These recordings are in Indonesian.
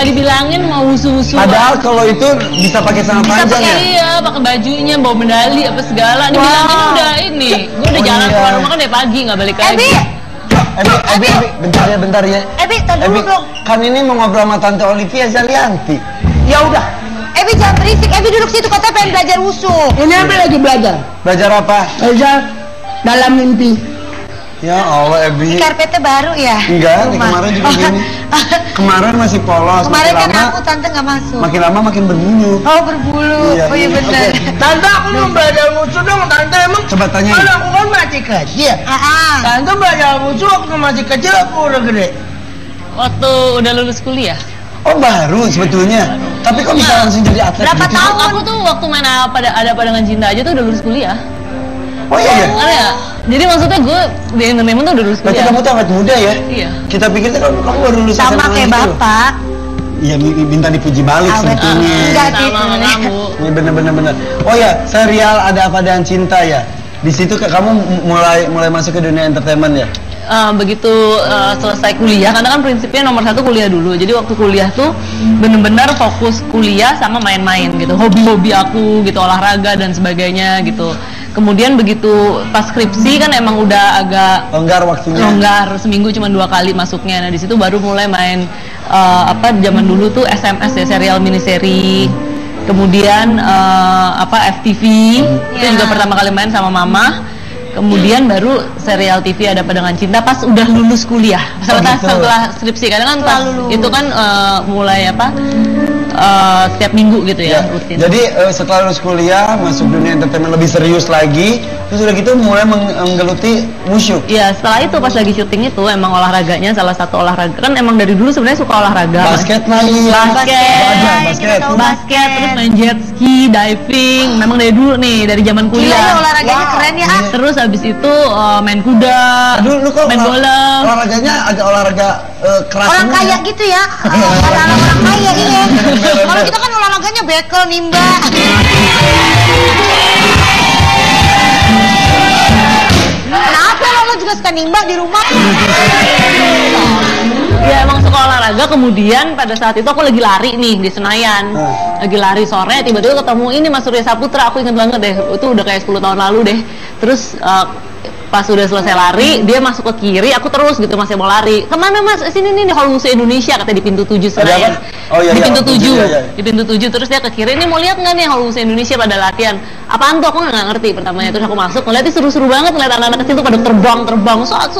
Malah dibilangin mau wusu-wusu. Padahal kalau itu bisa pakai celana panjang ya? Iya, pakai bajunya, bawa medali apa segala. Dibilangin udah ini. Gue udah jalan keluar rumah kan dari pagi nggak balik lagi. Ebi, bentar ya. Ebi, tar dulu dong. Kan ini mau ngobrol sama Tante Olivia Zalianti. Ya udah. Ebi jangan berisik, Ebi duduk situ, katanya pengen belajar wusu. Ini Ebi lagi belajar. Belajar apa? Belajar dalam mimpi. Ya Allah, Ebi. Karpetnya baru ya? Enggak, nih kemarin juga gini. Kemarin masih polos. Kemarin kan aku, Tante nggak masuk. Makin lama makin berbulu. Oh, berbulu. Oh iya benar. Tante, aku mau belajar wusu dong. Tante emang Coba tanya. kan aku kan masih kecil. Tante belajar wusu waktu masih kecil, aku udah gede. Waktu udah lulus kuliah. Oh baru sebetulnya. Tapi kok bisa langsung jadi atlet? Berapa gitu? tahun? Aku tuh waktu main ada padangan cinta aja tuh udah lulus kuliah. Oh iya. Ada ya? Jadi maksudnya gue di entertainment tuh udah lulus Berarti kuliah. kamu tuh awet muda ya? Iya. Kita pikir tuh kamu baru lulus Sama SMA kayak gitu. bapak. Iya, minta dipuji balik Awet. sebetulnya. Enggak sih. Sama kamu. Ini bener. Oh ya, serial Ada Apa Dengan Cinta ya. Di situ kamu mulai masuk ke dunia entertainment ya? Begitu selesai kuliah, karena kan prinsipnya nomor satu kuliah dulu. Jadi waktu kuliah tuh bener-bener fokus kuliah sama main-main gitu, hobi-hobi aku gitu, olahraga dan sebagainya gitu. Kemudian begitu pas skripsi kan emang udah agak Longgar waktunya. longgar, seminggu cuma 2 kali masuknya. Nah di situ baru mulai main zaman dulu tuh SMS ya, serial miniseri. Kemudian FTV itu juga pertama kali main sama mama. Kemudian baru serial TV Ada Apa Dengan Cinta pas udah lulus kuliah. Setelah skripsi, karena kan pas itu kan mulai setiap minggu gitu ya, rutin. Jadi setelah lulus kuliah masuk dunia entertainment lebih serius lagi, terus udah gitu mulai menggeluti wushu. Iya, setelah itu pas lagi syuting itu emang olahraganya salah satu olahraga kan emang dari dulu sebenarnya suka olahraga. Basket lagi. Basket, terus main jet ski, diving. Memang dari dulu nih, dari zaman kuliah. Gila, olahraganya keren ya. Terus habis itu main kuda, Aduh, lu kok main bola. olahraganya agak olahraga keras Orang semua kaya ya? gitu ya. Orang kaya iya. Kalau kita kan olahraganya bekel, nimba. Kenapa lo juga suka nimba di rumah? Ya emang suka olahraga. Kemudian pada saat itu aku lagi lari nih di Senayan, lagi lari sore, tiba-tiba ketemu ini Mas Surya Saputra. Aku inget banget deh, itu udah kayak 10 tahun lalu deh. Terus pas udah selesai lari, dia masuk ke kiri, aku terus gitu masih mau lari. Kemana Mas? Sini nih di Hall Wusu Indonesia, katanya di pintu 7 Senayan. Oh, iya, di iya, pintu 7, iya. di pintu 7. Terus dia ke kiri, ini mau lihat nggak nih Hall Wusu Indonesia pada latihan? Apaan tuh? Aku nggak ngerti pertamanya. Terus aku masuk, ngeliat seru-seru banget, ngeliat anak-anak kecil tuh pada terbang, sat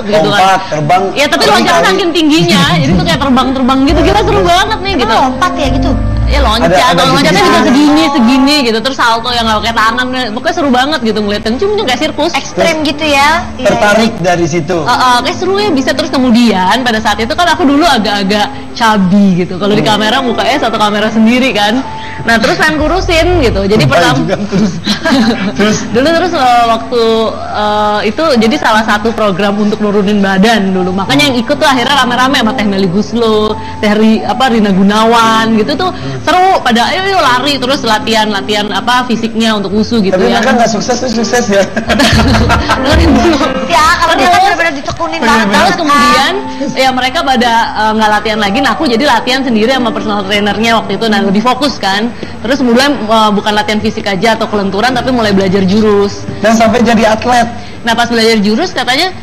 gitu kan. Lompat, terbang. Ya tapi loncatnya saking tingginya, jadi tuh kayak terbang gitu, kita seru banget nih gitu. Lompat ya gitu. Ya loncat, Ada kalau loncatnya juga segini. segini gitu, terus salto yang nggak pakai tangan, pokoknya seru banget gitu ngeliatin, cuma kayak sirkus. Ekstrem gitu ya. Tertarik dari situ. Kayak seru ya bisa. Terus kemudian pada saat itu kan aku dulu agak-agak cabi gitu, kalau di kamera mukanya satu kamera sendiri kan. Nah terus pengen kurusin gitu, jadi pertama terus waktu itu jadi salah satu program untuk nurunin badan dulu, makanya yang ikut tuh akhirnya rame-rame sama Teh Meli Guslo, Teh Rina Gunawan gitu tuh seru. Pada ayo lari terus latihan fisiknya untuk wusu gitu. Tapi ya. mereka nggak sukses tuh sukses ya. Dengerin dulu. Ya kalau dia kan benar-benar ditekunin banget. Terus kemudian ya mereka pada nggak latihan lagi, nah aku jadi latihan sendiri sama personal trainernya waktu itu, dan lebih fokus kan. Terus mulai bukan latihan fisik aja atau kelenturan, tapi mulai belajar jurus. Dan sampai jadi atlet. Nah pas belajar jurus katanya,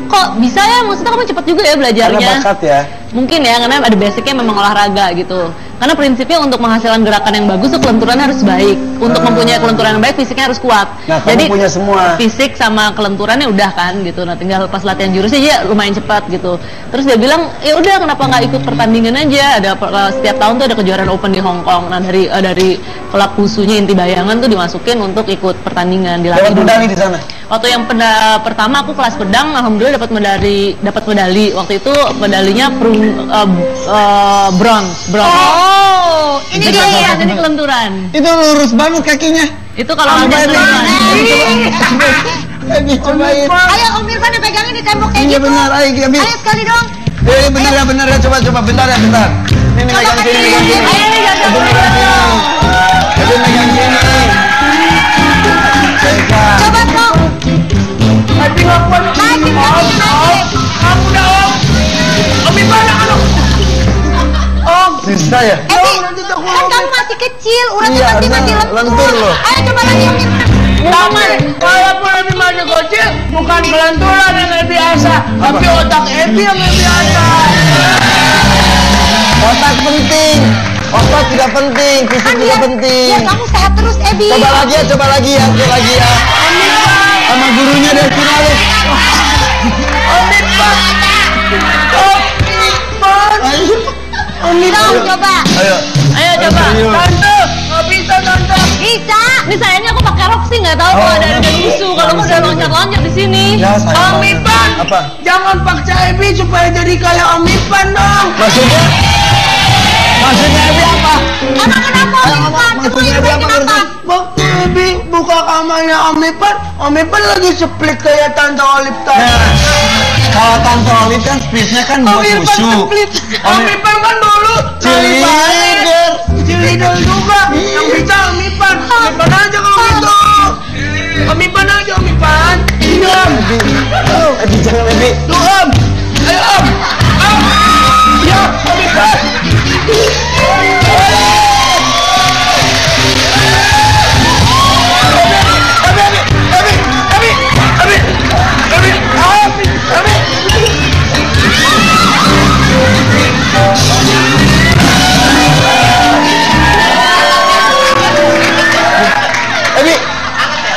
kok bisa ya, maksudnya kamu cepet juga ya belajarnya. Karena bakat ya. Mungkin ya, karena ada basicnya memang olahraga gitu. Karena prinsipnya untuk menghasilkan gerakan yang bagus tuh kelenturannya harus baik. Untuk mempunyai kelenturan yang baik, fisiknya harus kuat. Nah, kamu jadi punya semua. fisik sama kelenturannya udah kan gitu. Nah tinggal pas latihan jurusnya aja lumayan cepat gitu. Terus dia bilang, ya udah kenapa nggak ikut pertandingan aja? Ada setiap tahun tuh ada kejuaraan open di Hong Kong. Nah dari klub wusunya Inti Bayangan tuh dimasukin untuk ikut pertandingan, dilatih Dapat dulu. medali di sana. Waktu yang pertama aku kelas pedang, alhamdulillah dapat medali. Waktu itu medalinya bronze. Oh, ini dia ya. Jadi kelenturan. Itu lurus banget kakinya. Itu kalau ada kelenturan. Lagi cobain. Ayo Om Irfan yang pegangin di tembok kayak Iya gitu. benar, ayo. Ayo sekali dong. Benar ya, coba bentar ya. Ini megang sini. Ayo, Megang sini. coba dong. Naikin. Kamu dah Om. Om Irfan aduh. masih kecil, uratnya Iya, masih lentur lentur. loh. Ayo coba lagi Om Irfan. Tapi walaupun Ebi masih kecil, bukan kelenturan yang biasa, tapi otak Ebi yang biasa. Otak penting. Otot juga penting, fisik juga penting. Biar kamu sehat terus, Ebi. Coba lagi ya. Coba lagi ya. Sama gurunya deh, finalis. Dong, coba. Ayo. Ayo coba. Tante, nggak bisa tante. Bisa. Ini sayangnya aku pakai rok sih, nggak tahu kalau ada musuh. Kalau aku udah loncat-loncat di sini. Ya, sayang. Om Ipan, Apa? jangan paksa Ebi supaya jadi kayak Om Ipan dong. Maksudnya Ebi apa? Emang kenapa Om Irfan? Maksudnya Ebi apa? Kenapa? Waktu Ebi buka kamarnya Om Ipan lagi split kayak Tante Olive tadi. Nah, kalau Tante Olive kan splitnya kan buat musuh. Om Ipan kan dulu Cheerleader. cheerleader juga. Yang bisa Om Ipan. Om Ipan aja kalau gitu. Om Ipan aja Om Ipan. Iya. Ebi jangan Ebi. Tuh Om. Ayo Om. Om. Ya Om Ipan.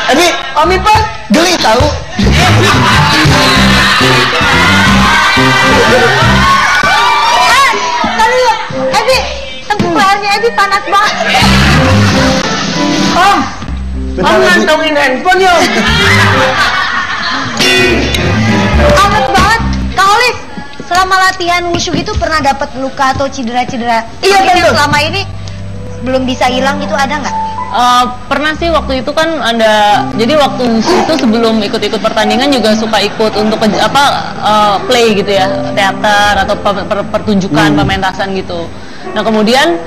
Ebi, Om Ipan. geli tahu. Tadi Ebi, tepuk lehernya Ebi panas banget. Om. Bentar, Om Ebi. ngantongin handphone ya. Anget banget. Kak Olive, selama latihan wushu gitu pernah dapat luka atau cedera-cedera? Iya, Mungkin yang betul. selama ini belum bisa hilang gitu ada nggak? Pernah sih waktu itu kan ada, jadi waktu wushu itu sebelum ikut-ikut pertandingan juga suka ikut untuk play gitu ya, teater atau pertunjukan pementasan gitu. Nah kemudian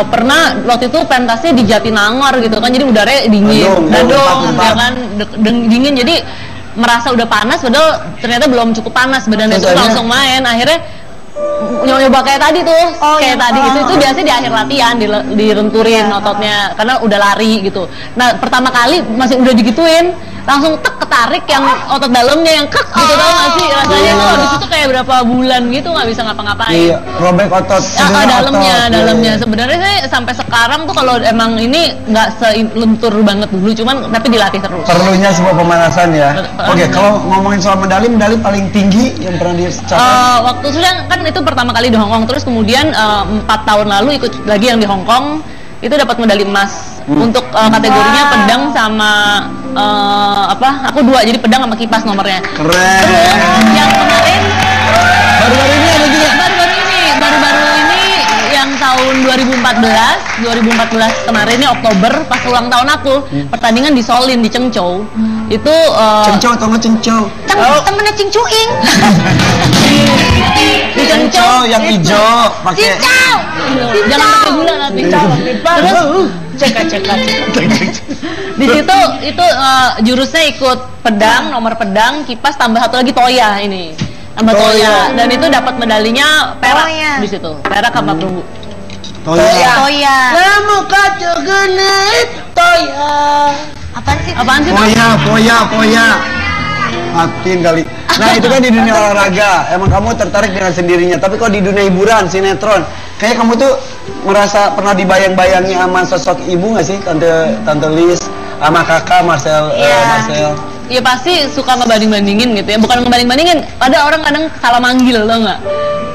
pernah waktu itu pentasnya di Jatinangor gitu kan, jadi udaranya dingin, Bandung, ya kan, dingin, jadi merasa udah panas, padahal ternyata belum cukup panas badannya, itu Sisanya? langsung main, akhirnya nyoba kayak tadi tuh, kayak iya. tadi gitu, itu biasanya di akhir latihan direnturin ototnya karena udah lari gitu. Nah pertama kali masih udah digituin, langsung tek ketarik yang otot dalamnya yang kek gitu, tau gak sih rasanya tuh habis itu kayak berapa bulan gitu nggak bisa ngapa-ngapain. Iya, robek otot. Dalamnya sebenarnya saya sampai sekarang tuh kalau emang ini nggak selentur banget dulu, cuman tapi dilatih terus. Perlunya sebuah pemanasan ya. Betul. Oke, kalau ngomongin soal medali paling tinggi yang pernah dicapai. Waktu sudah kan itu pertama kali di Hong Kong, terus kemudian 4 tahun lalu ikut lagi yang di Hong Kong, itu dapat medali emas untuk kategorinya pedang sama aku 2, jadi pedang sama kipas nomornya. Keren. Terus yang kemarin Baru-baru ini ada juga. baru-baru ini yang tahun 2014 kemarin ini Oktober pas ulang tahun aku, pertandingan di Solin di Chengzhou. Itu Cencau atau nggak cencau? Temennya Cing Cuing. di Chengzhou yang hijau pakai. Cincau. jangan pakai gula nanti. Terus cek. Di situ itu jurusnya ikut pedang, nomor pedang, kipas, tambah satu lagi toya ini. Tambah toya, dan itu dapat medalinya perak Toya. di situ. Perak sama perunggu. Toya. Kamu kacau genit Toya. Apaan sih? Apaan sih? Poya. Matiin kali. Nah itu kan di dunia olahraga, emang kamu tertarik dengan sendirinya. Tapi kalau di dunia hiburan, sinetron, kayak kamu tuh merasa pernah dibayang-bayangi sama sosok ibu nggak sih, Tante Liz, sama kakak Marcel. Ya pasti suka ngebanding-bandingin gitu ya. Bukan ngebanding-bandingin, ada orang kadang salah manggil, tau nggak?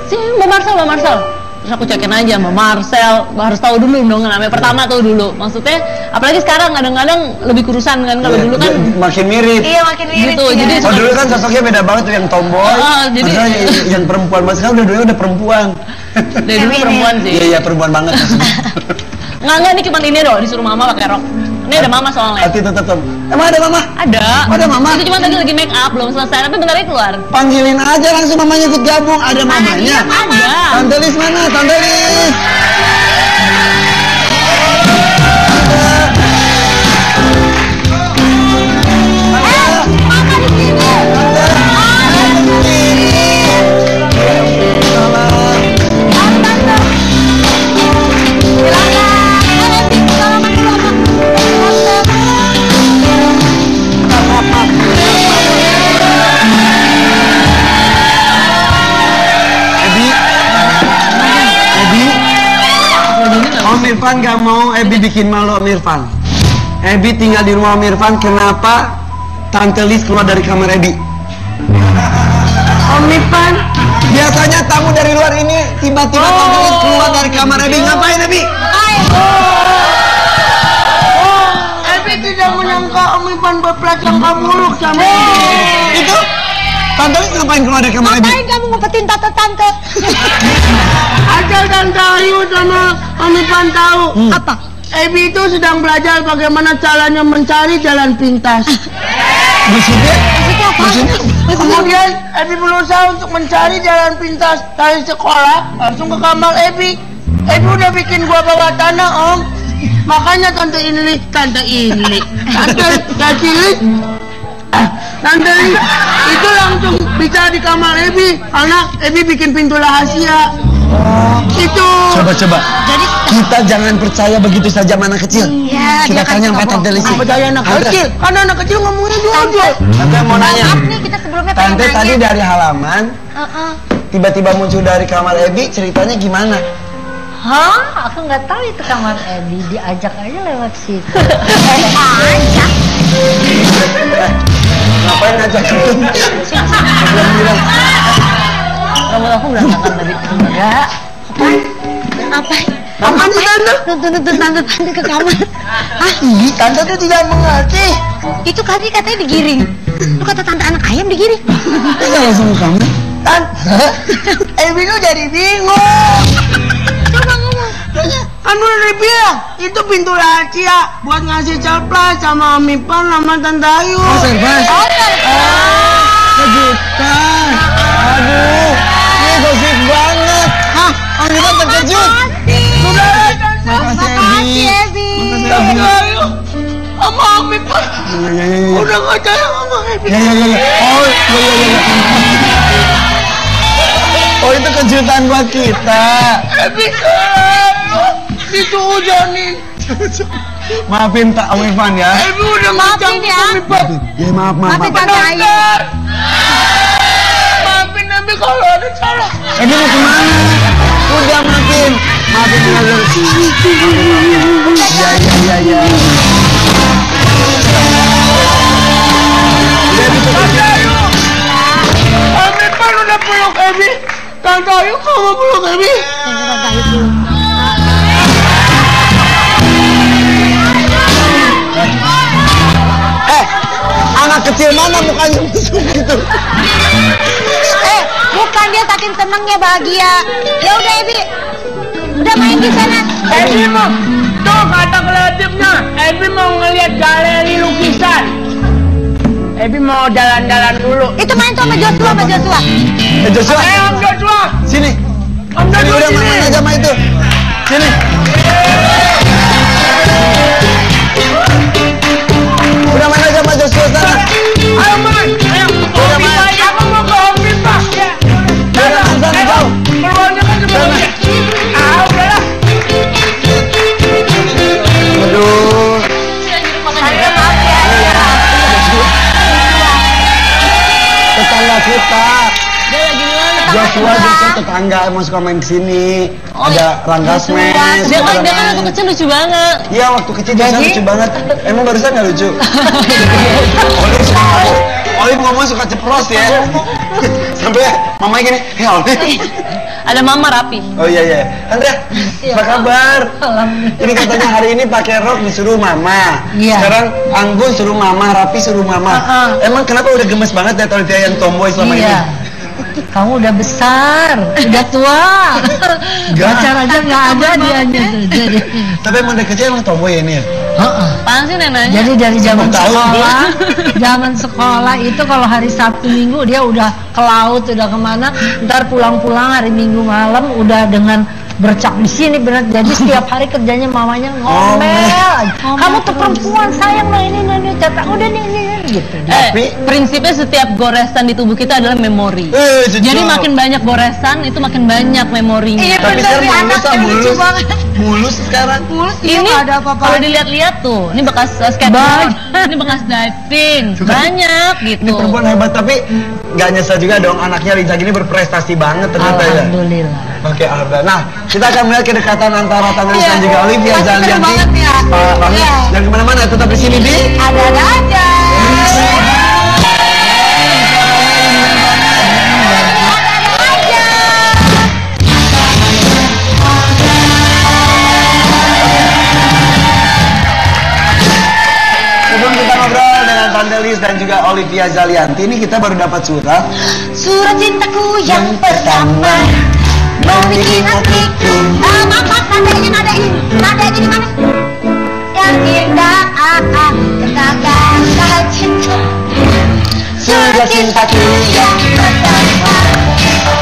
Si Mbak Marcel. Terus aku cekin aja, Mbak Marcel, harus tahu dulu dong namanya. Pertama tuh dulu, maksudnya apalagi sekarang kadang-kadang lebih kurusan kan, kalau dulu kan makin mirip. Iya makin mirip. Gitu, ya. jadi Oh dulu kan sosoknya beda banget tuh, yang tomboy, jadi yang perempuan. Mas sekarang udah perempuan. dari dulu perempuan sih. Iya perempuan banget. Enggak, ini cuma ini doh, disuruh mama pakai rok. Ini ada mama soalnya. Hati tetap. Emang ada mama? Ada. Ada mama? Itu cuma tadi lagi make up, belum selesai, tapi bentar lagi keluar. Panggilin aja langsung mamanya ikut gabung. Ada mamanya. Ada. Tante Liz mana? Tante Liz. Mama di sini. Irfan gak mau Ebi bikin malu Om Irfan. Ebi tinggal di rumah Om Irfan, kenapa Tante Lis keluar dari kamar Ebi? Om Irfan, Biasanya tamu dari luar ini tiba-tiba Tante Lis keluar dari kamar Ebi. Ngapain Ebi? Ebi tidak menyangka Om Irfan berprasangka buruk sama Itu? Tante Lis ngapain keluar dari kamar Ebi? Ngapain kamu ngumpetin tante-tante? Asal Tante Ayu sama Om Irfan tahu. Apa? Ebi itu sedang belajar bagaimana caranya mencari jalan pintas. Maksudnya? Maksudnya apa? Kemudian Ebi berusaha untuk mencari jalan pintas dari sekolah langsung ke kamar Ebi. Ebi udah bikin gua bawa tanah Om. Makanya Tante Lis itu langsung bisa di kamar Ebi karena Ebi bikin pintu rahasia. Itu. Coba. Jadi Kita jangan percaya begitu saja sama anak kecil. Iya, Kita dia kan tanya suka sama Tante Lis. Apa percaya anak kecil? Karena anak kecil ngomongnya jujur. Tante mau nanya. maaf nih kita sebelumnya pengen Tante nanya. tadi dari halaman tiba-tiba muncul dari kamar Ebi, ceritanya gimana? Hah? Aku nggak tahu itu kamar Ebi, diajak aja lewat situ. Ajak. Ngapain ngajak itu? Belum bilang. Kamu aku berantakan tadi. Enggak. Apa? Apa sih Tante? Tuntun tante ke kamar. Hah? Tante tuh tidak mengerti. Itu tadi katanya digiring. Lu kata tante anak ayam digiring. Kita langsung ke kamar. Tante, Ebi tuh jadi bingung. Coba ngomong. Kan udah dibilang itu pintu rahasia buat ngasih surprise sama Om Irfan sama Tante Ayu. Oh, surprise. Kejutan. Aduh, ini gosip banget. Hah, Om Irfan terkejut. Makasih, Ebi. Tante Ayu sama Om Irfan Ya. udah gak percaya sama Ebi. Ya. Oh, ya. Oh, itu kejutan buat kita. Ebi ditujuanin. Maafin tak Om Irfan ya. Ebi udah Maafin ngecam ya. Om Irfan. Ya maaf. Maafin Tante Ayu. Maafin Ebi kalau ada salah. Ebi mau kemana? Udah maafin aja. Iya. Tante Ayu, Om Irfan udah peluk Ebi. Tante Ayu nggak mau peluk Ebi. Tante Ayu dulu. Anak kecil mana mukanya gitu? Bukan dia saking senengnya bahagia. Ya udah Ebi. Udah main di sana. Ebi mau, tuh kata kreatifnya, Ebi mau ngeliat galeri lukisan. Ebi mau jalan-jalan dulu. Itu main tuh sama Joshua. Joshua, Om Joshua, sini. Om Sini Joshua udah sini. main aja sama itu. Sini. Udah main aja sama Joshua sana. Ayo main, ayo. Udah Om main. Irfan, aku mau ke Om Irfan. Udah main sana jauh. Keluarnya kan sebelumnya. Udahlah. Aduh. Tetangga kita. Joshua tetangga mau suka main kesini. Ada Rangga Smash. Dia kan ada waktu main. kecil lucu banget. Iya waktu kecil Joshua lucu banget. Emang barusan nggak lucu? Olive ngomong suka ceplos ya. Sampai mama gini, ya Olive. Ada mama rapi. Oh iya. Andrea, apa kabar? Ini katanya hari ini pakai rok disuruh mama. Iya. Sekarang Anggun suruh mama, Rapi suruh mama. Emang kenapa udah gemes banget ya Olivia yang tomboy selama ini? Iya. Kamu udah besar, udah tua. Pacar aja nggak ada dianya tuh. Jadi, Tapi emang dari kecil emang tomboy ya ini ya? Apaan sih neneknya? jadi dari zaman Tahu. sekolah itu kalau hari Sabtu Minggu dia udah ke laut, udah kemana. Ntar pulang-pulang hari Minggu malam udah dengan bercak di sini bener. Jadi setiap hari kerjanya mamanya ngomel. Kamu tuh perempuan sayang loh ini kata udah nih gitu. Prinsipnya setiap goresan di tubuh kita adalah memori. Jadi makin banyak goresan itu makin banyak memorinya. Iya, Tapi bener, sekarang mulus anaknya lucu mulus. banget. Mulus sekarang. Mulus Ini nggak ada apa-apa. kalau dilihat-lihat tuh, ini bekas skateboard, ini bekas diving, banyak gitu. Ini perempuan hebat, tapi nggak nyesel juga dong anaknya Riza gini berprestasi banget ternyata ya. Alhamdulillah. Oke, alhamdulillah. Nah, kita akan melihat kedekatan antara Tandelis dan juga Olivia Pasti seru Zalianty. banget ya. Banget. Iya. Jangan kemana-mana, tetap di sini di Ada-ada aja. Sebelum kita ngobrol dengan Tandelis dan juga Olivia Zalianty, ini kita baru dapat surat. Surat cintaku yang pertama membikin hatiku. Maaf, nadanya di mana? Yang indah, kata-kata cinta. Surat cintaku yang pertama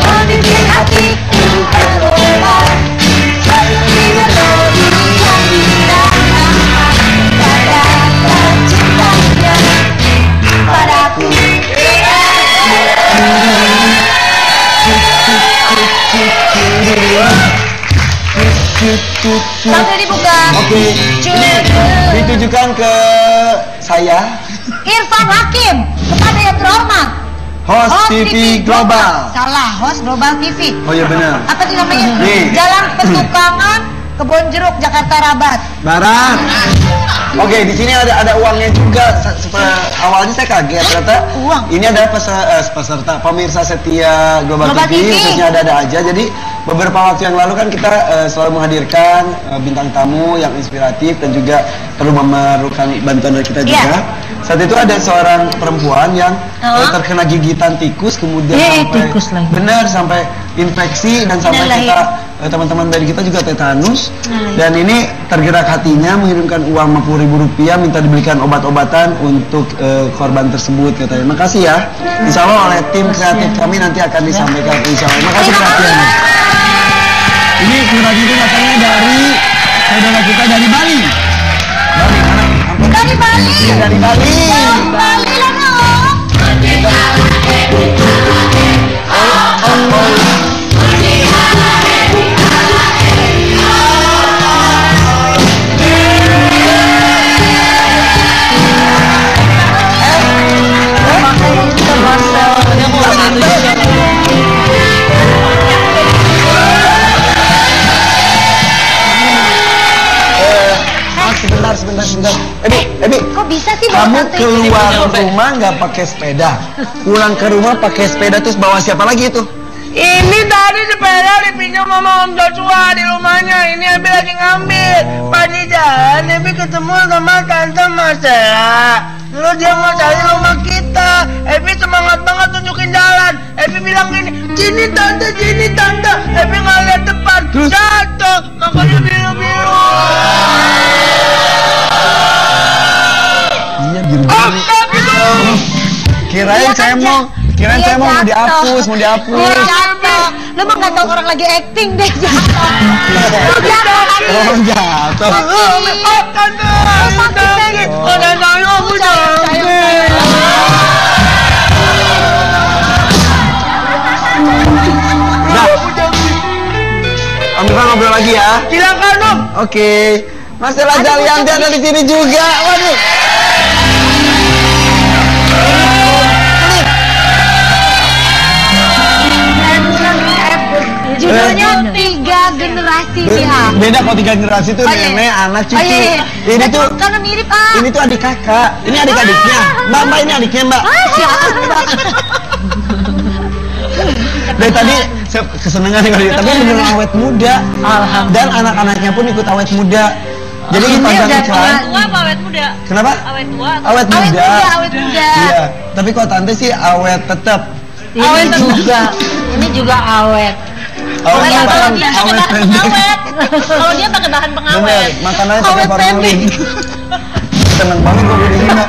membikin hatiku berubah. Melodi yang indah, kata-kata cintanya padaku. Sampai dibuka. Oke. Ini ditujukan ke saya, Irfan Hakim, kepada yang terhormat. host TV Global. Salah, host Global TV. Oh iya benar. Apa sih namanya? Nih. Jalan Petukangan, Kebon Jeruk, Jakarta Rabat. Barat. Oke, di sini ada uangnya juga. Awalnya saya kaget ternyata Uang. ini adalah peserta pemirsa setia Global Global TV. TV. Khususnya ada aja. Jadi beberapa waktu yang lalu kan kita selalu menghadirkan bintang tamu yang inspiratif dan juga perlu memerlukan bantuan dari kita juga. Iya. Saat itu ada seorang perempuan yang terkena gigitan tikus, kemudian sampai tikus lagi. benar sampai infeksi dan sampai Innalillahi. kita teman-teman dari kita juga tetanus. Dan ini tergerak hatinya mengirimkan uang Rp50.000 minta dibelikan obat-obatan untuk korban tersebut katanya. Makasih ya. Insya Allah oleh tim kreatif kami nanti akan disampaikan. Insya Allah. Makasih perhatiannya. Ini surat itu katanya dari saudara kita dari Bali. Bali mana? Ampun. Dari Bali. Iya, dari Bali. Bali lah dong. Sebentar. Ebi, Kok bisa sih bawa kamu tante keluar rumah nggak pakai sepeda, pulang ke rumah pakai sepeda terus bawa siapa lagi itu? Ini tadi sepeda dipinjam sama Om Joshua di rumahnya. Ini Ebi lagi ngambil. Pas di jalan Ebi ketemu sama Tante Marcella. Lalu dia mau cari rumah kita. Ebi semangat banget tunjukin jalan. Ebi bilang gini, sini tante. Ebi nggak lihat depan, jatuh. Makanya biru-biru. Iya biru-biru. Kirain saya mau dihapus, mau dihapus. Jatuh. Lu mah nggak tahu orang lagi acting deh jatuh. Lu jatuh lagi. Oh jatuh. Tante. Sakit. Ada saya aku sakit. Nah, Om Irfan ngobrol lagi ya. Silakan Om. Oke. Masalah Zalianty ada di sini juga. Waduh. Judulnya 3 generasi ya. Beda kalau 3 generasi tuh Oh, iya. nenek, anak, cucu. Oh, iya. Ini tuh karena mirip ini tuh adik kakak. Ini adik-adiknya. Mbak ini adiknya, Mbak. Dari tadi saya kesenangan kali, tapi benar awet muda. Dan anak-anaknya pun ikut awet muda. Jadi pasang iklan. Tua apa awet muda? Kenapa? Awet tua. Awet muda. Awet muda. Iya. Tapi kalau tante sih awet tetap. Ini juga awet. Awet apa? Kalau dia pakai Awet bahan pendek. pengawet. Kalau dia pakai bahan Bener, pengawet. makanannya pakai Awet formalin. Seneng banget gue di sini.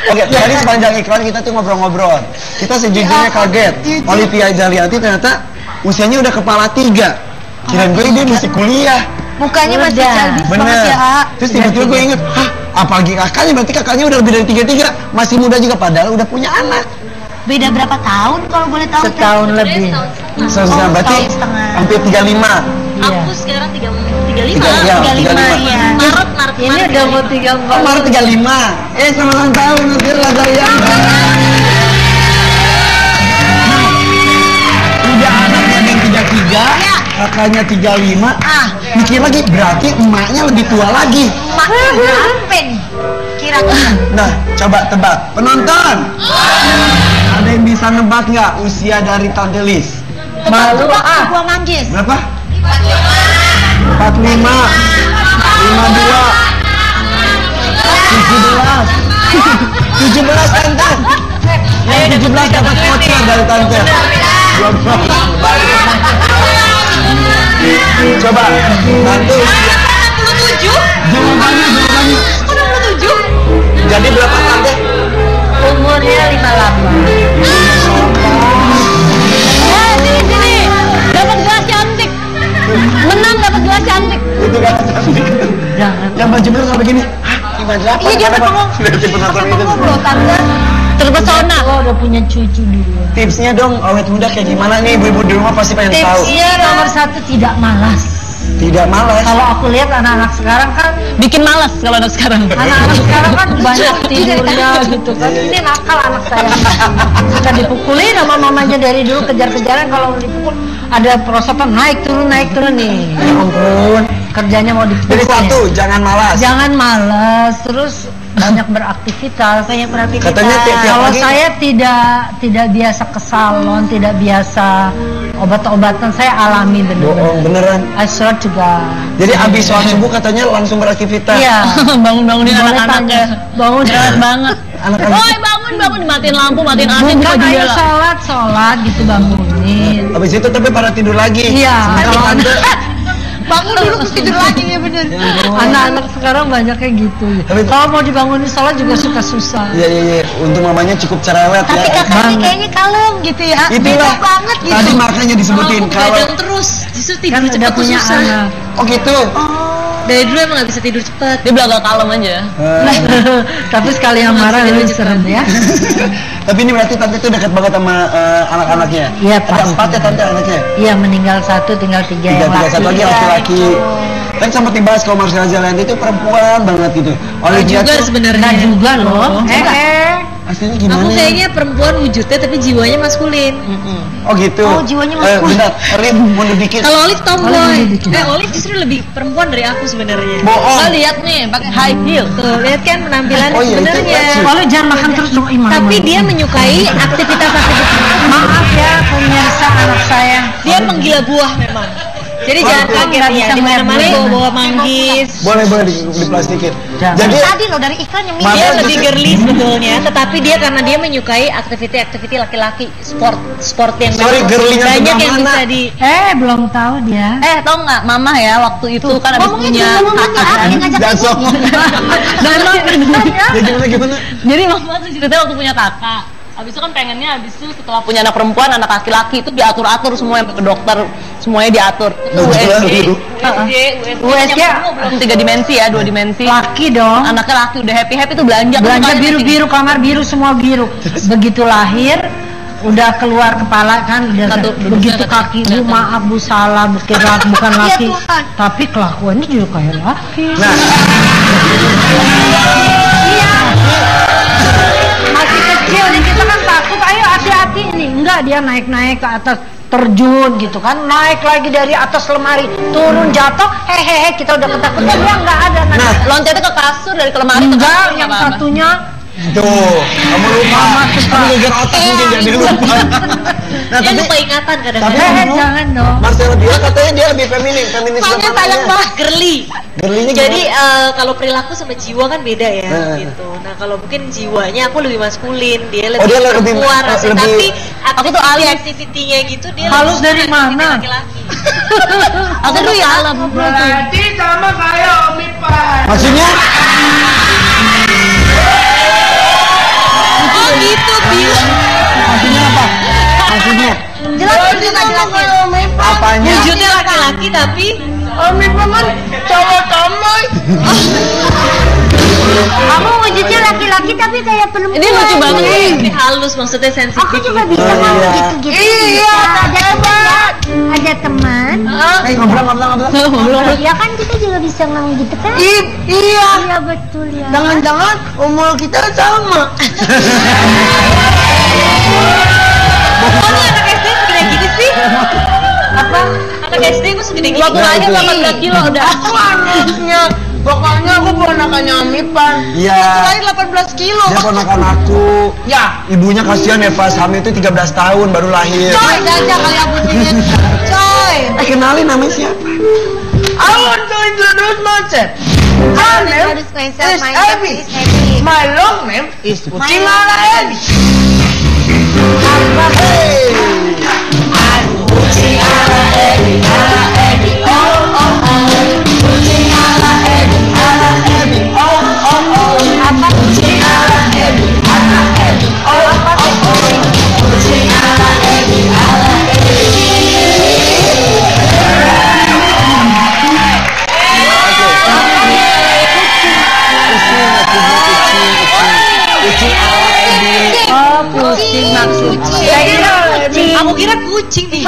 Oke, tadi sepanjang iklan kita tuh ngobrol-ngobrol. Kita sejujurnya kaget. Olivia Zalianty ternyata usianya udah kepala 3. Kirain gue dia masih kuliah. Mukanya masih cantik banget Bener. ya. Terus tiba-tiba gue inget, hah apalagi kakaknya, berarti kakaknya udah lebih dari 33, masih muda juga padahal udah punya anak. Beda berapa tahun kalau boleh tahu? Setahun lebih. Setahun, berarti setahun setengah. hampir 35. Aku sekarang 35. Iya, 35. Iya. Maret Ini udah mau 34. Oh, Maret 35. Selamat ulang tahun Nutira sayang. Udah anaknya yang 33, kakaknya 35. Mikir lagi, berarti emaknya lebih tua lagi. Makin berapa nih? Kira-kira. Nah, coba tebak. Penonton, ada yang bisa nebak nggak usia dari Tante Lis? Malu Gua manggis. Berapa? 45, 52, 17 Tante. Yang 17 dapat voucher dari Tante. Coba, Tante usia. 67. Jawabannya. 67. Jadi berapa Tante? Umurnya 58. Sini. Dapat gelas cantik. Menang dapat gelas cantik. Itu kan cantik. Jangan. Yang baju biru sampai gini. Hah? 58? Iya, dia Kenapa? ngomong. Dari penonton itu. Bro, Tante. Terpesona. Oh, udah punya cucu dulu. Tipsnya dong, awet muda kayak gimana nih? Ibu-ibu di rumah pasti pengen tahu. Tipsnya nomor 1 tidak malas. Tidak malas. Kalau aku lihat anak-anak sekarang kan, Bikin malas kalau anak sekarang. anak-anak sekarang kan banyak tidurnya gitu kan. Ini nakal anak saya. Suka dipukulin sama mamanya dari dulu, kejar-kejaran kalau dipukul ada perosotan naik turun nih. Ya ampun, kerjanya mau dipukul. Jadi satu, jangan malas. Jangan malas, terus banyak beraktivitas. Katanya tiap Kalau pagi. saya tidak biasa ke salon, tidak biasa obat-obatan, saya alami Bohong, benar-benar. beneran. I swear to God. Jadi abis sholat subuh katanya langsung beraktivitas. Iya. Bangun-bangunin Boleh anak-anaknya. tanya. Bangun. Berat banget. Anak-anak. Woi bangun, matiin lampu, matiin AC, Bukan buka ayo jendela. sholat gitu bangunin. Abis itu tapi pada tidur lagi. Iya. Kalau Tante, Bangun dulu terus tidur lagi ya bener. Anak-anak sekarang banyak kayak gitu. Tapi- Kalau mau dibangunin sholat juga suka susah. iya. Untuk mamanya cukup cerewet Tapi ya. kakaknya banget. kayaknya kalem gitu ya. Itulah. Beda banget gitu. Tadi makanya disebutin Aku kalau. begadang terus. Justru tidur Kan udah cepat tuh punya susah. anak. Oh gitu. Dari dulu emang gak bisa tidur cepat. Dia belaga kalem aja. Tapi sekali yang marah lebih serem ya. Tapi ini berarti Tante tuh dekat banget sama anak-anaknya. Iya, Ada pasti. 4 ya Tante anaknya. Iya, meninggal 1 tinggal 3 yang Tiga, laki. satu lagi laki-laki. Kan sempat dibahas kalau Marcella Zalianty itu perempuan banget gitu. Olivia Juga tuh sebenarnya. Enggak juga loh. aslinya gimana? Aku kayaknya perempuan wujudnya tapi jiwanya maskulin. Oh gitu. Oh, jiwanya maskulin. Bentar, Rip mundur dikit. Kalau Olive tomboy. Olive dikit. Olive justru lebih perempuan dari aku sebenarnya. Bohong. Lo lihat nih, pakai high heel. Tuh, lihat kan penampilannya Oh iya, itu sebenarnya. kecil. Kalau jangan makan terus dong Iman. Tapi dia menyukai aktivitas-aktivitas. maaf ya pemirsa anak saya. Dia penggila buah memang. Jadi jangan kaget nggak ya, bisa di mana-mana melihat buah. bawa manggis. Boleh diplastikin. Jangan. Jadi Tadi loh dari iklan yang Mas- Dia Masa lebih justru- girly sebetulnya, tetapi dia karena dia menyukai aktiviti-aktiviti laki-laki, sport yang Sorry, memang girly-nya banyak sebelah yang mana? bisa di. Belum tahu dia. Tau nggak, mama ya waktu itu kan abis ngomongnya punya juga ngomong aja, kakak. yang ngajak jangan ibu. sombong. Ya gimana? Jadi mama tuh ceritanya waktu punya kakak. Abis itu kan pengennya abis itu setelah punya anak perempuan, anak laki-laki itu diatur-atur semuanya ke dokter, semuanya diatur. Itu USG, USG. belum 3 dimensi ya, 2 dimensi. Laki dong. Anaknya laki udah happy tuh belanja. Belanja Kan biru-biru, kamar biru, semua biru. Begitu lahir, udah keluar kepala kan, udah Satu, begitu duduknya kaki, bu maaf bu salah, bukan laki, Tuhan. tapi kelakuannya juga kayak laki. Nah, Masih kecil nih kita kan takut, ayo hati-hati ini. Enggak, dia naik-naik ke atas, terjun gitu kan, naik lagi dari atas lemari, turun jatuh, hehehe, kita udah ketakutan, dia enggak ada. Nah, loncatnya ke kasur dari lemari ke enggak, kasur yang nggak apa-apa. satunya tuh, kamu lupa. Kamu geger otak mungkin jadi lupa. Nah, Dia tapi lupa ingatan tapi kadang-kadang. ngomong, jangan dong. Marcella bilang katanya dia lebih feminis Soalnya mana sayang ya? banget girly. Girly-nya Jadi gimana? kalau perilaku sama jiwa kan beda ya gitu. Nah kalau mungkin jiwanya aku lebih maskulin, dia lebih dia lebih- perempuan rasanya. lebih- Tapi Aku tuh halus. aktivitinya gitu dia Halus lebih dari suka mana? laki-laki. Aku tuh ya alam. Berarti sama kayak Om Ipan. Maksudnya? Oh gitu bius. Maksudnya apa? Maksudnya? Jelasin juga jelasin. Apanya? Wujudnya laki-laki tapi Om Ipan kan cowok tomboy. halus, maksudnya sensitif. Aku juga bisa Oh, ngomong iya. gitu-gitu. Iya, Ada teman. Ngobrol. Ya kan kita juga bisa ngomong gitu kan? Iya. Iya betul ya. Jangan-jangan umur kita sama. Kok nih anak SD segede gini sih? Apa? Anak SD kok segede gini? Waktu lahir 18 kilo udah. Aku anaknya. Pokoknya aku ponakannya Amipan. Iya. Lahir 18 kilo. Dia ponakan aku. Ya. Ibunya kasihan ya pas hamil itu 13 tahun baru lahir. Coy, gajah kali aku bunyiin. Coy. Kenalin namanya siapa? I want to introduce myself. My name Introduce myself, is my name Abby. is Abby. My long name is Kucing ala Abby. Kucing maksudnya. Aku kira kucing nih.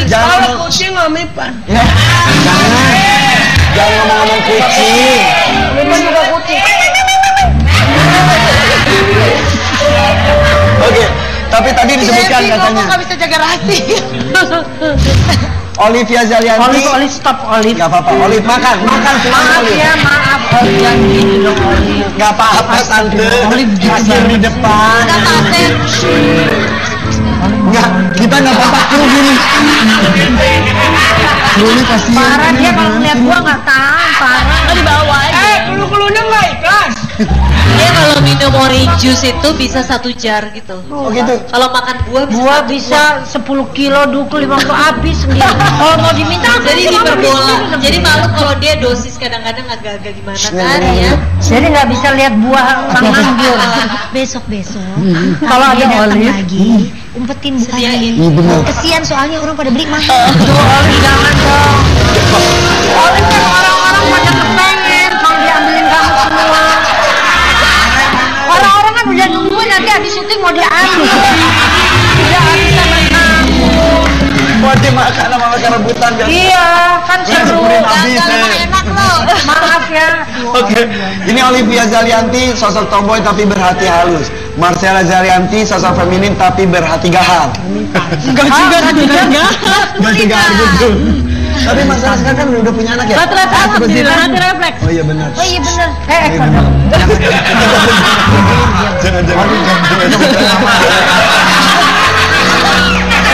Jangan Kalau kucing Amipan. ya, jangan ngomong-ngomong kucing. Amipan juga kucing. Oke, tapi tadi disebutkan katanya Nggak bisa jaga rahasia. Olivia Zalianti. Olive, stop Olive. Gak apa-apa, Olive makan semua Maaf Olive. ya, maaf Olive yang gini dong Olive. Gak apa-apa tante. Olive Kasih di depan. Enggak, kita nggak apa-apa kru gini. Kru ini kasihan. Parah dia kalau ngeliat gua nggak tahan, parah. Kan di bawah aja. Kelu-kelunya nggak ikhlas. Dia kalau minum orange juice itu bisa 1 jar gitu. Oh gitu. Kalau makan buah bisa Gua 1 bisa 10 kilo, 25 kilo habis sendiri. Kalau mau diminta aku jadi cuma diperbola. beli. Jadi malu kalau dia dosis kadang-kadang agak-agak gimana kan ya. Jadi nggak bisa lihat buah orang nganggur. Besok-besok Kalau ada dia datang Olive, lagi, umpetin bukannya. Sediain. Iya benar. Kesian soalnya orang pada beli mahal. Tuh Olive jangan dong. Olive kan orang-orang pada kepengen kalau diambilin kamu semua. Orang-orang kan udah nungguin nanti habis syuting mau diambil. Tidak bisa mengaku. Buat dimakan sama makan rebutan biar. Iya, kan seru. Syukurin habis. Enak loh. Maaf ya. Oke, ini Olivia Zalianti, sosok tomboy tapi berhati halus. Marcella Zalianti, sosok feminin tapi berhati gahar. Enggak juga sebenarnya. Gak gahar gitu. Tapi Marcella sekarang kan udah punya anak ya? Rata-rata Ah, seperti itu. berhati refleks. Oh iya benar. Oh iya bener. Jangan.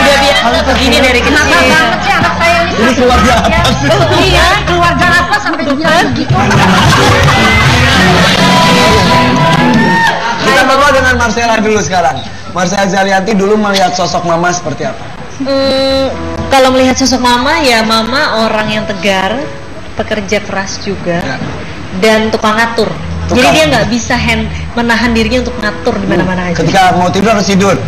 Udah biasa begini dari Kenapa kecil. banget sih anak saya ini? Ini keluarga apa sih? Iya, keluarga apa sampai dibilang begitu? Kita berdoa dengan Marcella dulu sekarang. Marcella Zalianti dulu melihat sosok mama seperti apa? Kalau melihat sosok mama ya mama orang yang tegar, pekerja keras juga, dan tukang ngatur. Jadi Tukang. dia nggak bisa menahan dirinya untuk ngatur di mana-mana aja. Ketika mau tidur harus tidur.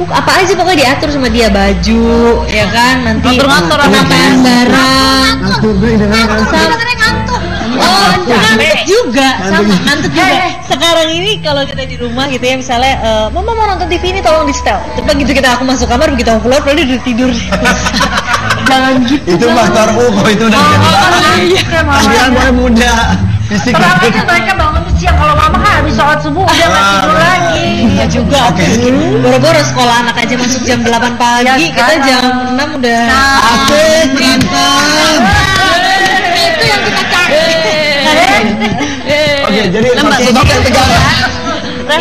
Apa aja pokoknya diatur sama dia, baju, ya kan, nanti Ngatur-ngatur penataan barang. Ngantuk gue dengan Katanya ngantuk. Oh, ngantuk juga, sama ngantuk juga. Sekarang ini kalau kita di rumah gitu ya, misalnya, mama mau nonton TV ini tolong di setel. Tapi begitu aku masuk kamar, begitu aku keluar, dia udah tidur. Jangan gitu. itu faktor Uko itu udah kalian mulai muda fisik Terang aja mereka bangun siang, kalau mama kan habis sholat subuh udah nggak tidur lagi. Iya juga. Oke. Boro-boro sekolah anak aja masuk jam 8 pagi, Ya, kita sekarang. jam 6 udah. asik mantap. Itu yang kita cari. Oke jadi sosok yang tegar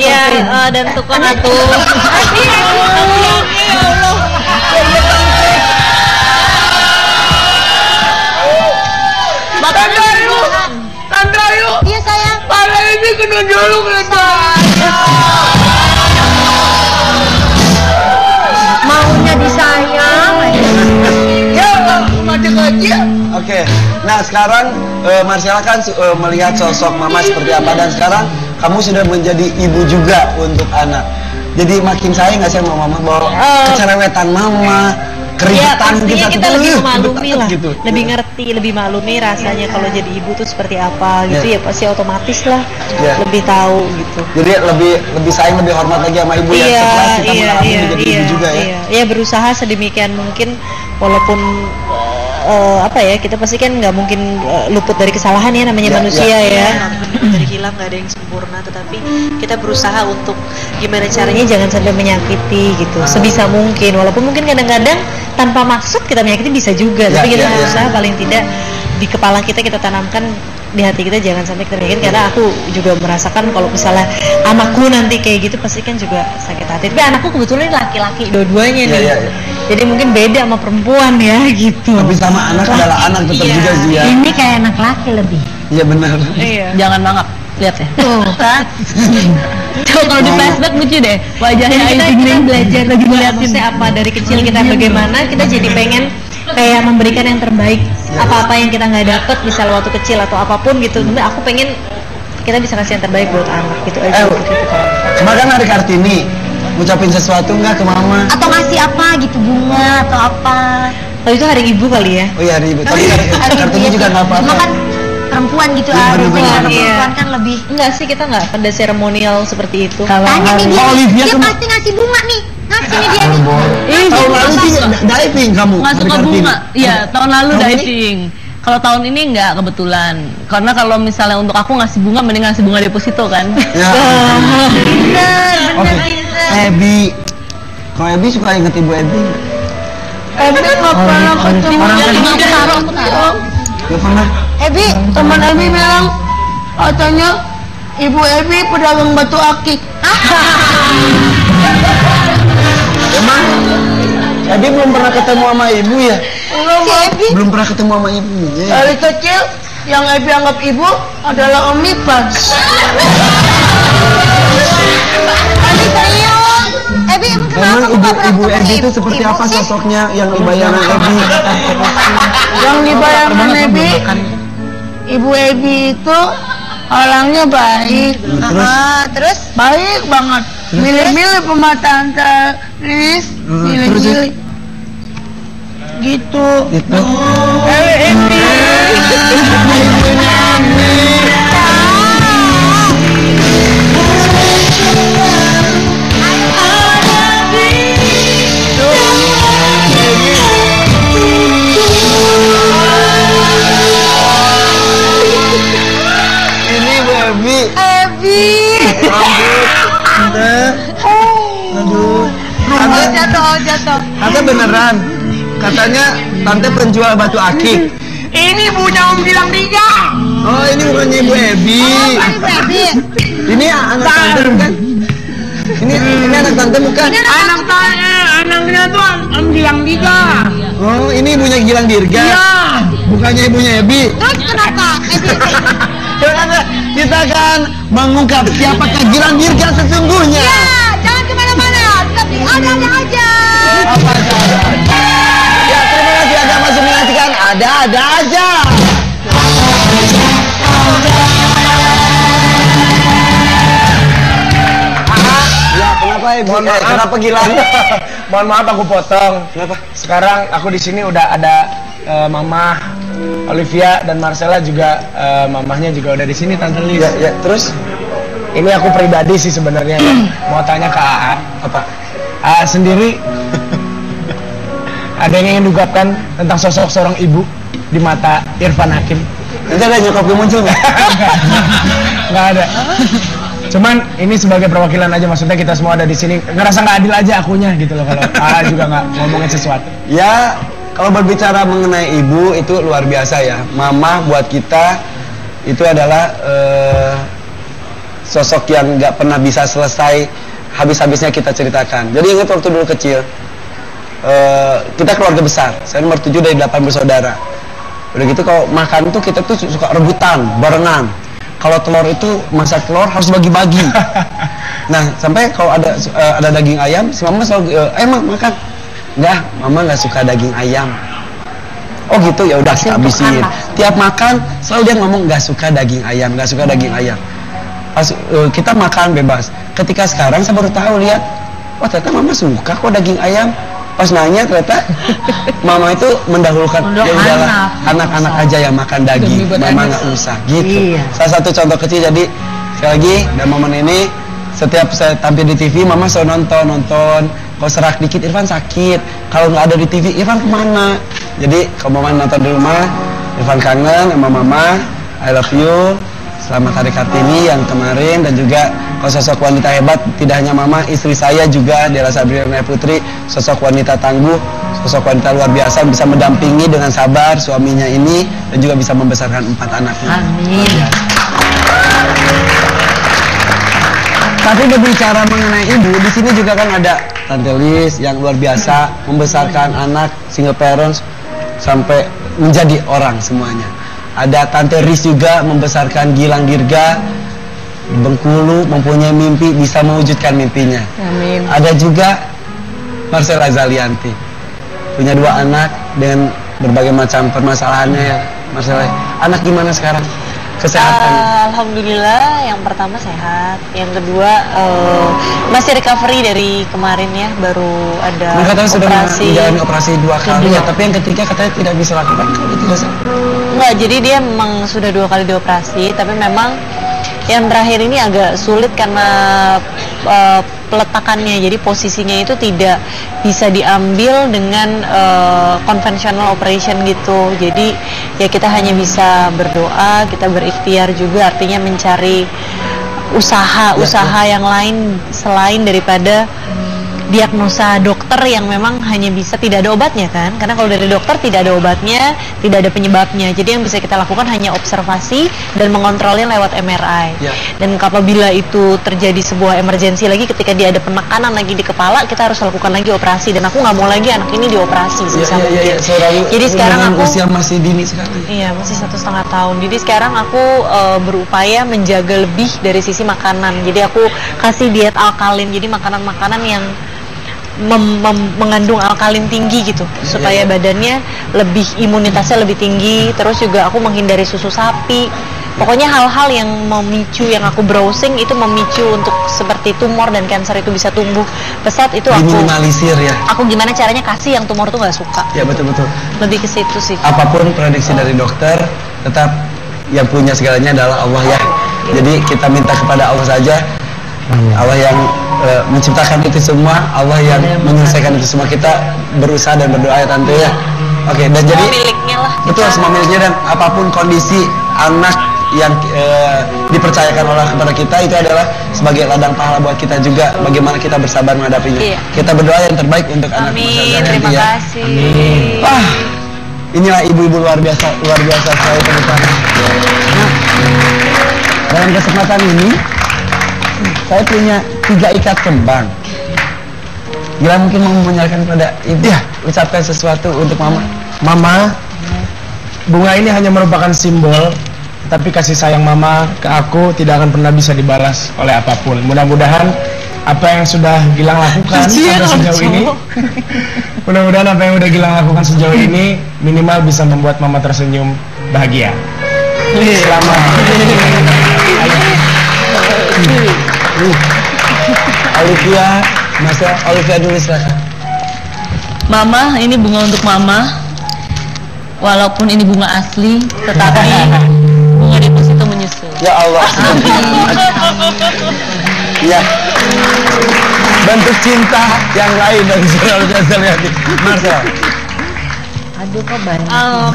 Iya, dan tukang ngatur. Tante Ayu. Iya sayang. Pada ini kena dulu kena. Maunya disayang. Ya, mati kecil. Oke, nah sekarang Marcella kan melihat sosok mama seperti apa dan sekarang kamu sudah menjadi ibu juga untuk anak. Jadi makin sayang nggak sih sama mama bahwa kecerewetan mama, keribetan pastinya kita lebih memaklumi lah, gitu. lebih ngerti, lebih maklumi rasanya kalau jadi ibu tuh seperti apa gitu ya, pasti otomatis lah lebih tahu gitu. Jadi lebih sayang, lebih hormat lagi sama ibu ya, setelah kita mengalami menjadi ibu juga ya. Iya, berusaha sedemikian mungkin walaupun apa ya, kita pasti kan nggak mungkin luput dari kesalahan ya, namanya manusia ya. Dari hilang nggak ada yang sempurna, tetapi kita berusaha untuk gimana caranya jangan sampai menyakiti gitu, sebisa mungkin. Walaupun mungkin kadang-kadang tanpa maksud kita menyakiti bisa juga, tapi kita berusaha paling tidak di kepala kita tanamkan di hati kita jangan sampai kita menyakiti. Karena aku juga merasakan kalau misalnya anakku nanti kayak gitu pasti kan juga sakit hati. Tapi anakku kebetulan laki-laki dua-duanya nih. Jadi mungkin beda sama perempuan ya gitu. Tapi sama anak adalah anak tetap juga sih ya. Ini kayak anak laki lebih. Iya benar. Jangan mangap, lihat ya. Tuh kan. Coba kalau di flashback lucu deh wajahnya kita belajar lagi ngeliatin apa dari kecil kita bagaimana kita jadi pengen kayak memberikan yang terbaik, apa-apa yang kita nggak dapet misal waktu kecil atau apapun gitu. Tapi aku pengen kita bisa kasih yang terbaik buat anak gitu aja. Kemarin hari Kartini ngucapin sesuatu nggak ke mama? Atau ngasih apa gitu, bunga atau apa? Oh itu hari ibu kali ya? Oh iya hari ibu. Tapi Kartini juga nggak apa-apa. Cuma kan perempuan gitu perempuan kan lebih. Enggak sih, kita nggak pada seremonial seperti itu. Tanya nih dia pasti ngasih bunga nih. Ngasih nih dia nih. Tahun lalu sih diving kamu. Nggak suka bunga. Iya, tahun lalu diving. Kalau tahun ini nggak kebetulan. Karena kalau misalnya untuk aku ngasih bunga, mending ngasih bunga deposito kan. Bener. Ebi, kalau Ebi suka inget ibu Ebi. Ebi nggak pernah ketemu. Aku taruh. Gak pernah. Ebi, teman Ebi bilang katanya ibu Ebi pedagang batu akik. Emang Ebi belum pernah ketemu sama ibu ya? Ebi Belum pernah ketemu sama ibu. Dari kecil yang Ebi anggap ibu adalah Om Ipan. Ebi Emang ibu Ebi itu seperti apa sosoknya yang dibayangkan Ebi? Yang dibayangkan Ebi, ibu Ebi itu orangnya baik. Terus Baik banget. Milih-milih pematang Riz, milih-milih. Gitu. Ebi. Jatuh. Tante beneran. Katanya tante penjual batu akik. Ini punya Om Gilang 3. Oh ini bukannya ibu Ebi. Ini anak tante bukan? Ini anak tante bukan? Anaknya tuh Om Gilang 3. Oh ini ibunya Gilang Dirga. Iya. Bukannya ibunya Ebi. Terus kenapa? Kita akan mengungkap siapakah Gilang Dirga sesungguhnya. Jangan kemana-mana, tapi ada aja. Ya terima kasih Anda masih menyaksikan ada aja. Ya kenapa ibu? Kenapa Gilang? Mohon maaf aku potong. Kenapa? Sekarang aku di sini udah ada Mama Olivia dan Marcella juga, mamahnya juga udah di sini Tante Liz. Ya terus? Ini aku pribadi sih sebenarnya mau tanya ke AA. Apa? AA sendiri ada yang ingin diungkapkan tentang sosok seorang ibu di mata Irfan Hakim? Nanti ada nyokapnya muncul nggak? Nggak ada. Cuman ini sebagai perwakilan aja, maksudnya kita semua ada di sini ngerasa nggak adil aja akunya gitu loh kalau AA juga nggak ngomongin sesuatu. Ya kalau berbicara mengenai ibu itu luar biasa ya. Mama buat kita itu adalah sosok yang nggak pernah bisa selesai habis-habisnya kita ceritakan. Jadi ingat waktu dulu kecil, kita keluarga besar, saya nomor 7 dari 8 bersaudara. Udah gitu kalau makan tuh kita tuh suka rebutan, barengan. Kalau telur itu masak telur harus bagi-bagi. Nah sampai kalau ada daging ayam, si mama selalu makan. Enggak, mama nggak suka daging ayam. Oh gitu, ya udah kita habisin. Tiap makan selalu dia ngomong nggak suka daging ayam, nggak suka daging ayam. Pas kita makan bebas. Ketika sekarang saya baru tahu lihat, oh ternyata mama suka kok daging ayam. Pas nanya ternyata mama itu mendahulukan ya udahlah anak-anak aja yang makan daging, mama nggak usah gitu. Salah satu contoh kecil. Jadi sekali lagi dan momen ini setiap saya tampil di TV mama selalu nonton. Kalau serak dikit Irfan sakit, kalau nggak ada di TV Irfan kemana? Jadi kalau mama nonton di rumah, Irfan kangen sama mama, I love you. Selamat Hari Kartini yang kemarin, dan juga kalau sosok wanita hebat tidak hanya mama, istri saya juga Della Sabriana Putri, sosok wanita tangguh, sosok wanita luar biasa, bisa mendampingi dengan sabar suaminya ini dan juga bisa membesarkan 4 anaknya. Amin. Tapi berbicara mengenai ibu, di sini juga kan ada Tante Lis yang luar biasa membesarkan anak single parents sampai menjadi orang semuanya. Ada Tante Riz juga membesarkan Gilang Dirga di Bengkulu, mempunyai mimpi, bisa mewujudkan mimpinya. Amin. Ada juga Marcella Zalianti, punya 2 anak dengan berbagai macam permasalahannya ya. Marcella, anak gimana sekarang kesehatannya? Alhamdulillah, yang pertama sehat, yang kedua masih recovery dari kemarin ya, baru ada Mereka katanya sudah operasi. menjalani operasi 2 kali ya, tapi yang ketiga katanya tidak bisa lakukan. Itu dosa. Enggak, jadi dia memang sudah 2 kali dioperasi, tapi memang yang terakhir ini agak sulit karena peletakannya, jadi posisinya itu tidak bisa diambil dengan conventional operation gitu. Jadi ya kita hanya bisa berdoa, kita berikhtiar juga, artinya mencari usaha yang lain selain daripada diagnosa dokter yang memang hanya bisa, tidak ada obatnya kan, karena kalau dari dokter tidak ada obatnya, tidak ada penyebabnya. Jadi yang bisa kita lakukan hanya observasi dan mengontrolnya lewat MRI. Dan apabila itu terjadi sebuah emergensi lagi, ketika dia ada penekanan lagi di kepala, kita harus lakukan lagi operasi. Dan aku nggak mau lagi anak ini dioperasi sebisa mungkin. Jadi sekarang aku usia masih dini sekali. Iya, masih 1,5 tahun. Jadi sekarang aku berupaya menjaga lebih dari sisi makanan. Jadi aku kasih diet alkalin, jadi makanan-makanan yang mengandung alkalin tinggi gitu, supaya badannya lebih, imunitasnya lebih tinggi. Terus juga aku menghindari susu sapi. Pokoknya hal-hal yang memicu, yang aku browsing itu memicu untuk seperti tumor dan kanker itu bisa tumbuh pesat, itu aku diminimalisir ya. Aku gimana caranya kasih yang tumor tuh nggak suka. Ya betul-betul. Lebih ke situ sih. Apapun prediksi dari dokter, tetap yang punya segalanya adalah Allah ya. Jadi kita minta kepada Allah saja. Allah yang menciptakan itu semua, Allah yang menyelesaikan itu semua. Kita berusaha dan berdoa ya Tante ya. Oke, dan jadi miliknya lah. Betul, semua miliknya, dan apapun kondisi anak yang dipercayakan Allah kepada kita, itu adalah sebagai ladang pahala buat kita juga, bagaimana kita bersabar menghadapinya. Kita berdoa yang terbaik untuk anak Amin, terima kasih. Amin. Wah, inilah ibu-ibu luar biasa sekali teman-teman. Nah, dalam kesempatan ini saya punya 3 ikat kembang. Gila, mungkin mau menyerahkan kepada ibu, ucapkan sesuatu untuk mama. Mama, bunga ini hanya merupakan simbol, tapi kasih sayang mama ke aku tidak akan pernah bisa dibalas oleh apapun. Mudah-mudahan apa yang sudah Gilang lakukan sampai sejauh ini, mudah-mudahan apa yang udah Gilang lakukan sejauh ini minimal bisa membuat mama tersenyum bahagia. Selamat. Olivia dulu silakan. Mama, ini bunga untuk mama. Walaupun ini bunga asli, tetapi bunga deposito menyusul. Ya Allah. Ya. Bentuk cinta yang lain dari Olivia Zalianti. Marcel. Aduh, kok banyak.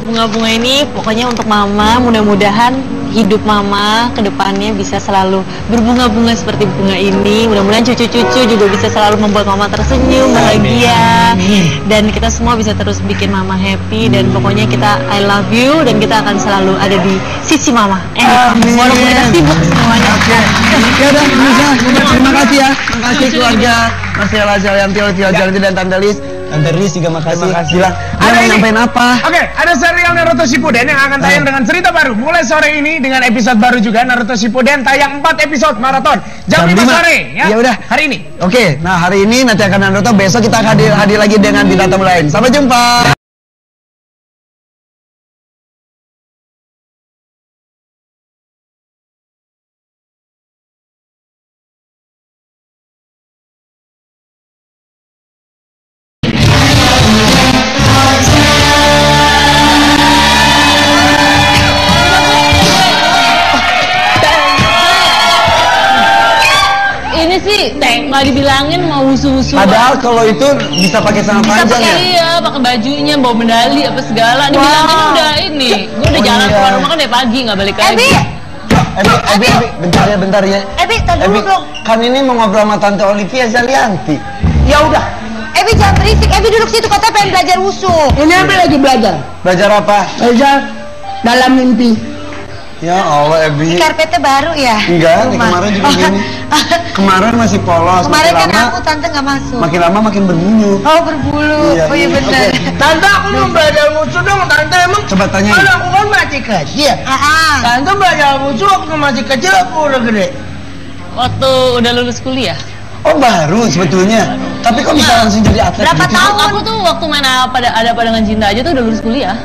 Bunga-bunga ini pokoknya untuk mama, mudah-mudahan hidup mama ke depannya bisa selalu berbunga-bunga seperti bunga ini. Mudah-mudahan cucu-cucu juga bisa selalu membuat mama tersenyum, bahagia. Dan kita semua bisa terus bikin mama happy. Dan pokoknya kita I love you, dan kita akan selalu ada di sisi mama. Walaupun kita sibuk semuanya. Ya udah, terima kasih ya. Terima kasih keluarga Marcella Zalianti, Olivia Zalianti, dan Tante Lis. Tante Riz juga makasih. Bilang, dia mau nyampein apa? Oke, ada serial Naruto Shippuden yang akan tayang dengan cerita baru. Mulai sore ini dengan episode baru juga. Naruto Shippuden tayang 4 episode maraton jam 5 sore ya. Ya udah, hari ini. Oke, nah hari ini nanti akan Naruto, besok kita akan hadir lagi dengan bintang tamu lain. Sampai jumpa. sih nggak dibilangin mau wusu-wusu. Padahal kalau itu bisa pakai celana panjang ya? Iya, pakai bajunya, bawa medali apa segala. Dibilangin udah ini. Gue udah jalan keluar rumah kan dari pagi nggak balik lagi. Ebi, bentar ya. Ebi, tadi dulu dong. Kan ini mau ngobrol sama Tante Olivia Zalianti. Ya udah. Ebi jangan berisik. Ebi duduk situ, katanya pengen belajar wusu. Ini Ebi lagi belajar. Belajar apa? Belajar dalam mimpi. Ya Allah, Ebi. Karpetnya baru ya? Enggak, kemarin juga gini. Kemarin masih polos. Kemarin kan lama, aku tante nggak masuk. Makin lama makin berbulu. Oh berbulu. Oh iya benar. Tante aku mau belajar wusu dong. Tante emang Coba tanya. kan aku kan masih kecil. Tante belajar wusu waktu masih kecil aku udah gede. Waktu udah lulus kuliah. Oh baru sebetulnya. Tapi kok bisa langsung jadi atlet? Berapa gitu? tahun? Aku tuh waktu main ada Padangan Cinta aja tuh udah lulus kuliah.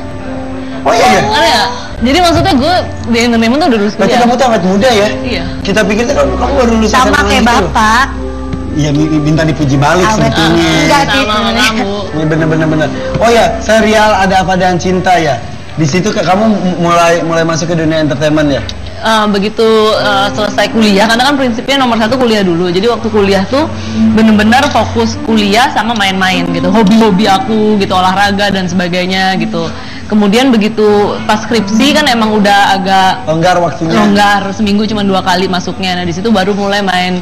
Oh iya. Ada. Jadi maksudnya gue di entertainment tuh udah lulus Berarti kuliah. kamu tuh awet muda ya? Iya. Kita pikir tuh kamu baru lulus Sama SMA kayak gitu. bapak. Iya, minta dipuji balik Awet. sebetulnya. Enggak sih Sama sebenarnya. kamu. Iya bener. Oh ya, serial Ada Apa Dengan Cinta ya. Di situ kamu mulai masuk ke dunia entertainment ya? Begitu selesai kuliah, karena kan prinsipnya nomor satu kuliah dulu. Jadi waktu kuliah tuh bener-bener fokus kuliah sama main-main gitu, hobi-hobi aku gitu, olahraga dan sebagainya gitu. Kemudian begitu pas skripsi kan emang udah agak Longgar waktunya. longgar, seminggu cuma 2 kali masuknya. Nah di situ baru mulai main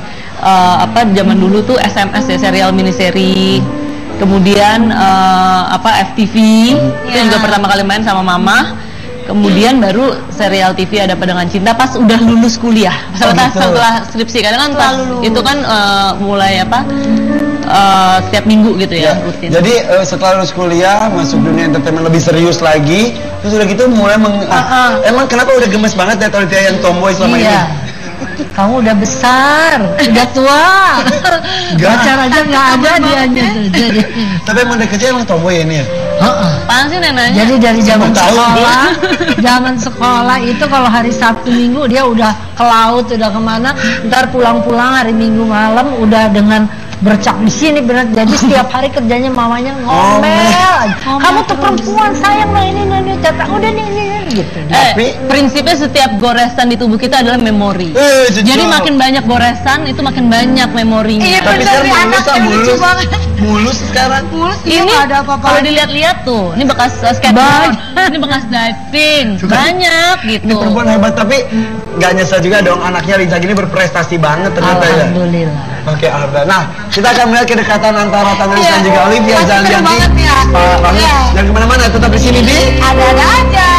zaman dulu tuh SMS ya, serial miniseri. Kemudian FTV itu juga pertama kali main sama mama. Kemudian baru serial TV Ada Apa Dengan Cinta pas udah lulus kuliah. Setelah skripsi, karena kan pas itu kan mulai setiap minggu gitu ya, rutin. Jadi setelah lulus kuliah masuk dunia entertainment lebih serius lagi, terus udah gitu mulai emang kenapa udah gemes banget ya Olivia yang tomboy selama ini? Kamu udah besar, udah tua. Pacar aja nggak ada dianya. Tapi emang dari kecil emang tomboy ya ini ya? Apaan sih nenanya? Jadi dari zaman Tahu. sekolah itu kalau hari Sabtu Minggu dia udah ke laut, udah kemana, ntar pulang-pulang hari Minggu malam udah dengan bercak di sini benar. Jadi setiap hari kerjanya mamanya ngomel. Kamu tuh perempuan, sayang lah ini cetak udah nih gitu. Prinsipnya setiap goresan di tubuh kita adalah memori. Jadi makin banyak goresan itu makin banyak memorinya. Iya Tapi bener sekarang nih, anaknya lucu banget. mulus sekarang. Ini nggak ada apa-apa. kalau dilihat-lihat tuh, ini bekas skateboard, ini bekas diving, banyak gitu. Ini perempuan hebat, tapi nggak nyesel juga dong anaknya Riza gini berprestasi banget ternyata ya. Alhamdulillah. Oke, alhamdulillah. Nah, kita akan melihat kedekatan antara Tante Lisa dan juga Olivia Pasti seru Zalianti. banget ya. Banget. Iya. Jangan kemana-mana, tetap di sini di Ada aja.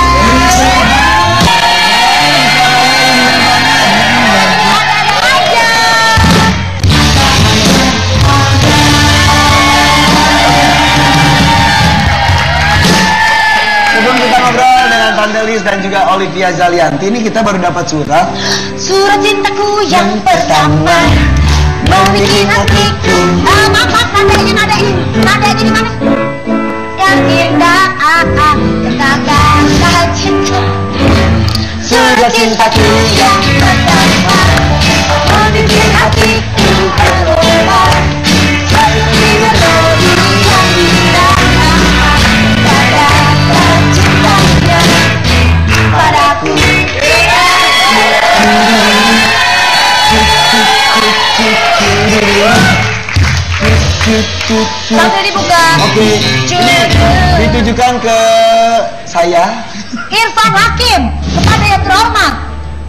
Sebelum kita ngobrol dengan Tante Lis dan juga Olivia Zalianti, ini kita baru dapat surat. Surat cintaku yang pertama membikin hatiku. Maaf, nadanya di mana? Yang indah, kata cinta. Surat cintaku yang pertama membikin hatiku berubah. Selalu melodi yang indah, kata cintanya padaku. Sampai dibuka. Oke. Ini ditujukan ke saya, Irfan Hakim, kepada yang terhormat.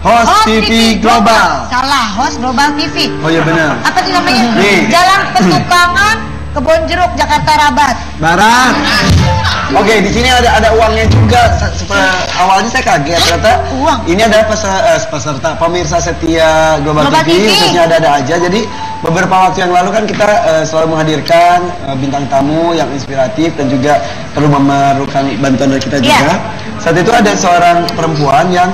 host TV Global. Salah, host Global TV. Oh iya benar. Apa sih namanya? Nih. Jalan Petukangan, Kebon Jeruk, Jakarta Rabat. Barat. Oke, di sini ada uangnya juga. Awalnya saya kaget ternyata Uang? ini adalah peserta pemirsa setia Global TV, khususnya ada aja. Jadi beberapa waktu yang lalu kan kita selalu menghadirkan bintang tamu yang inspiratif dan juga perlu memerlukan bantuan dari kita juga. Saat itu ada seorang perempuan yang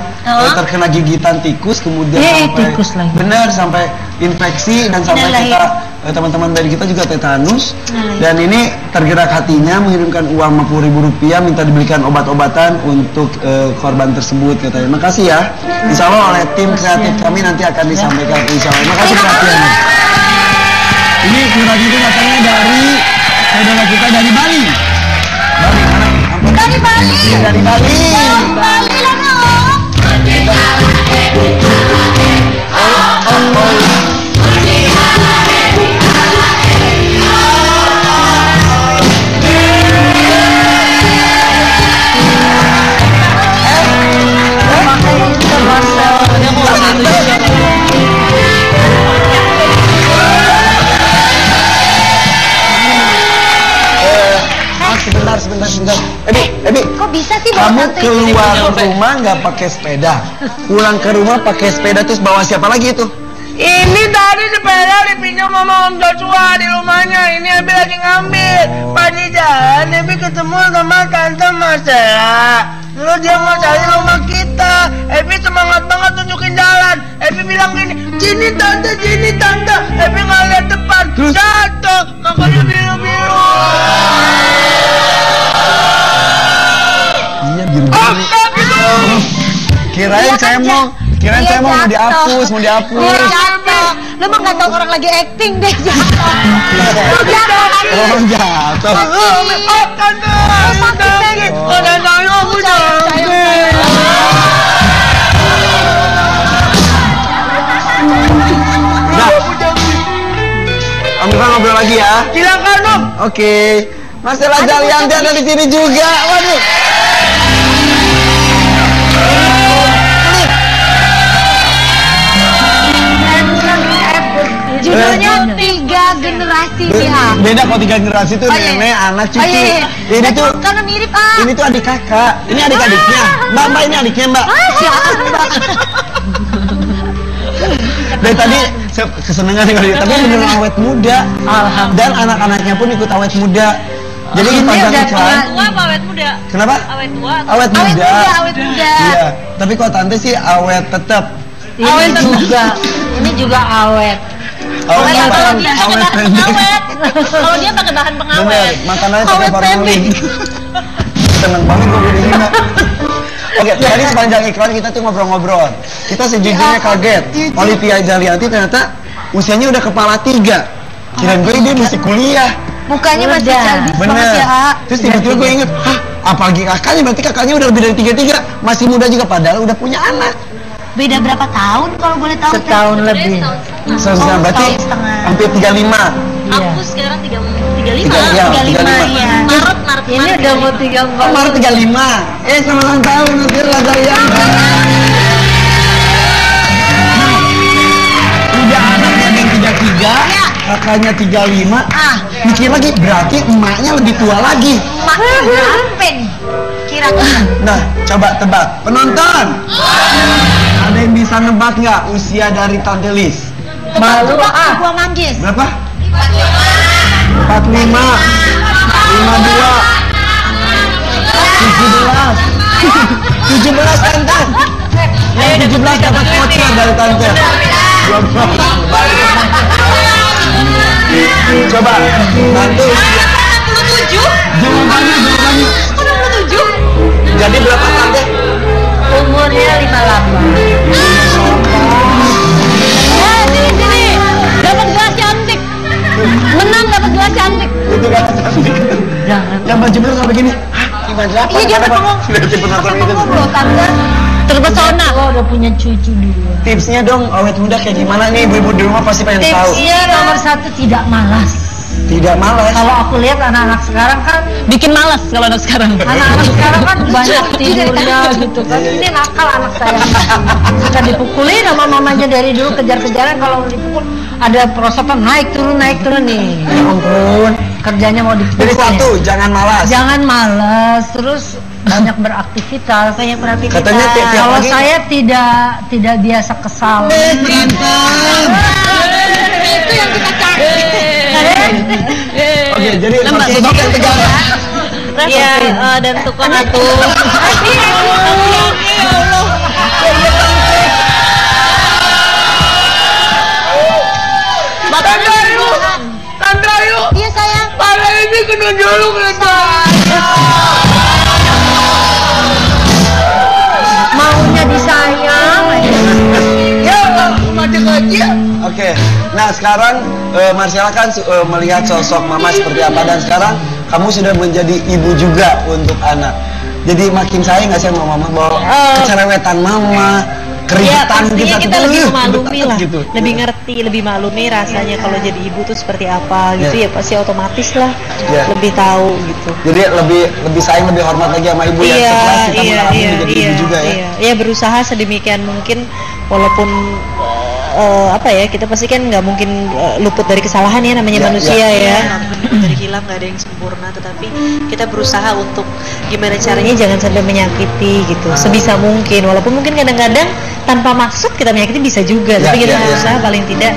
terkena gigitan tikus, kemudian sampai tikus lagi. benar sampai infeksi dan sampai kita teman-teman dari kita juga tetanus. Dan ini tergerak hatinya mengirimkan uang Rp50.000 minta dibelikan obat-obatan untuk korban tersebut katanya. Makasih ya. Insya Allah oleh tim kreatif kami nanti akan disampaikan. Insya Allah. Makasih perhatiannya. Ini surat itu datangnya dari saudara kita dari Bali. Dari Bali. Dari Bali. Bali lah dong. Kamu keluar rumah nggak pakai sepeda, pulang ke rumah pakai sepeda, terus bawa siapa lagi itu? Ini tadi sepeda dipinjam sama Om Joshua di rumahnya. Ini Ebi lagi ngambil. Pagi jalan Ebi ketemu sama Tante Marcella. Lalu dia mau cari rumah kita. Ebi semangat banget tunjukin jalan. Ebi bilang gini, sini tante. Ebi nggak lihat depan, jatuh, makanya biru-biru. Iya biru-biru. Kirain saya mau dihapus. Jatuh. Lu mah nggak tahu orang lagi acting deh, jatuh. Lu jatuh lagi. Oh jatuh. Tante. Om Irfan ngobrol lagi ya. Silakan Om. Oke. Marcella Zalianty ada di sini juga. Waduh. Judulnya 3 generasi dia. Beda kalau 3 generasi itu nenek, anak, cucu. Ini tuh karena mirip Ini tuh adik kakak. Ini adik-adiknya. Mbak ini adiknya Mbak. Dari tadi kesenangan kalau dia, tapi beneran awet muda. Dan anak-anaknya pun ikut awet muda. Jadi panjang iklan. Tua apa awet muda? Kenapa? Awet tua. Awet muda. Awet muda. Iya. Tapi kalau tante sih awet tetap. Ini juga. Ini juga awet. Awet pendek. Kalau dia pakai bahan Bener, pengawet. makanannya pakai formalin. Seneng banget gue di sini. Oke, tadi sepanjang iklan kita tuh ngobrol-ngobrol. Kita sejujurnya kaget. Olivia Zalianty ternyata usianya udah kepala 3. Kirain gue dia masih kuliah. Mukanya masih cantik banget Bener. ya. Terus tiba-tiba gue inget, apalagi kakaknya, berarti kakaknya udah lebih dari 33. Masih muda juga padahal udah punya anak. Beda berapa tahun kalau boleh tahu? Setahun lebih. Berarti hampir 35. Aku sekarang 35. Iya, 35. Iya. Maret. Ini udah mau 34. Oh, Maret 35. Selamat ulang tahun Marcella Zalianty. Udah anaknya yang 33, kakaknya 35. Mikir lagi, berarti emaknya lebih tua lagi. Emaknya berapa nih? Kira-kira. Nah, coba tebak. Penonton, ada yang bisa nebak nggak usia dari Tante Lis? Malu gua manggis. Berapa? 45, 52, 17 Tante. Yang 17 dapat voucher dari Tante. Coba, Tante usia. 67. Jawabannya. 67. Jadi berapa Tante? Umurnya 58. Sini. Dapat gelas cantik. Menang dapat gelas cantik. Itu kan cantik. Jangan. Yang baju biru sampai gini. Iya dia ngomong. Lihat penonton itu. Loh tante. Terpesona. Gua udah punya cucu dulu. Tipsnya dong, awet muda kayak gimana nih? Ibu-ibu di rumah pasti pengen tahu. Tipsnya nomor 1 tidak malas. Tidak malas. Kalau aku lihat anak-anak sekarang kan, Bikin malas kalau anak sekarang. anak-anak sekarang kan banyak tidurnya gitu kan. Ini nakal anak saya. Suka dipukulin sama mamanya dari dulu, kejar-kejaran kalau dipukul ada perosotan naik turun nih. Ya ampun, kerjanya mau dipukul. Jadi satu, jangan malas. Jangan malas, terus banyak beraktivitas. Katanya tiap Kalau pagi. saya tidak biasa kesal. Itu yang kita cari. Oke, jadi sosok yang tegar. Iya, dan tukang atuh. Tante Ayu. Iya sayang. Pada ini kena jolok Maunya disayang. Ya, macam aja. Oke, nah sekarang Marcella kan melihat sosok mama seperti apa, dan sekarang kamu sudah menjadi ibu juga untuk anak. Jadi makin sayang nggak sih sama mama, bahwa kecerewetan mama, Ya keribetan pastinya kita lebih tuh, memaklumi lah, gitu. lebih ngerti, lebih maklumi rasanya kalau jadi ibu tuh seperti apa gitu ya pasti otomatis lah lebih tahu gitu. Jadi lebih sayang, lebih hormat lagi sama ibu ya, setelah kita mengalami menjadi ibu juga ya. Iya, berusaha sedemikian mungkin walaupun apa ya, kita pasti kan nggak mungkin luput dari kesalahan ya, namanya manusia ya. Dari hilang nggak ada yang sempurna. sempurna, tetapi kita berusaha untuk gimana caranya jangan sampai menyakiti gitu, sebisa mungkin. Walaupun mungkin kadang-kadang tanpa maksud kita menyakiti bisa juga, tapi kita berusaha paling tidak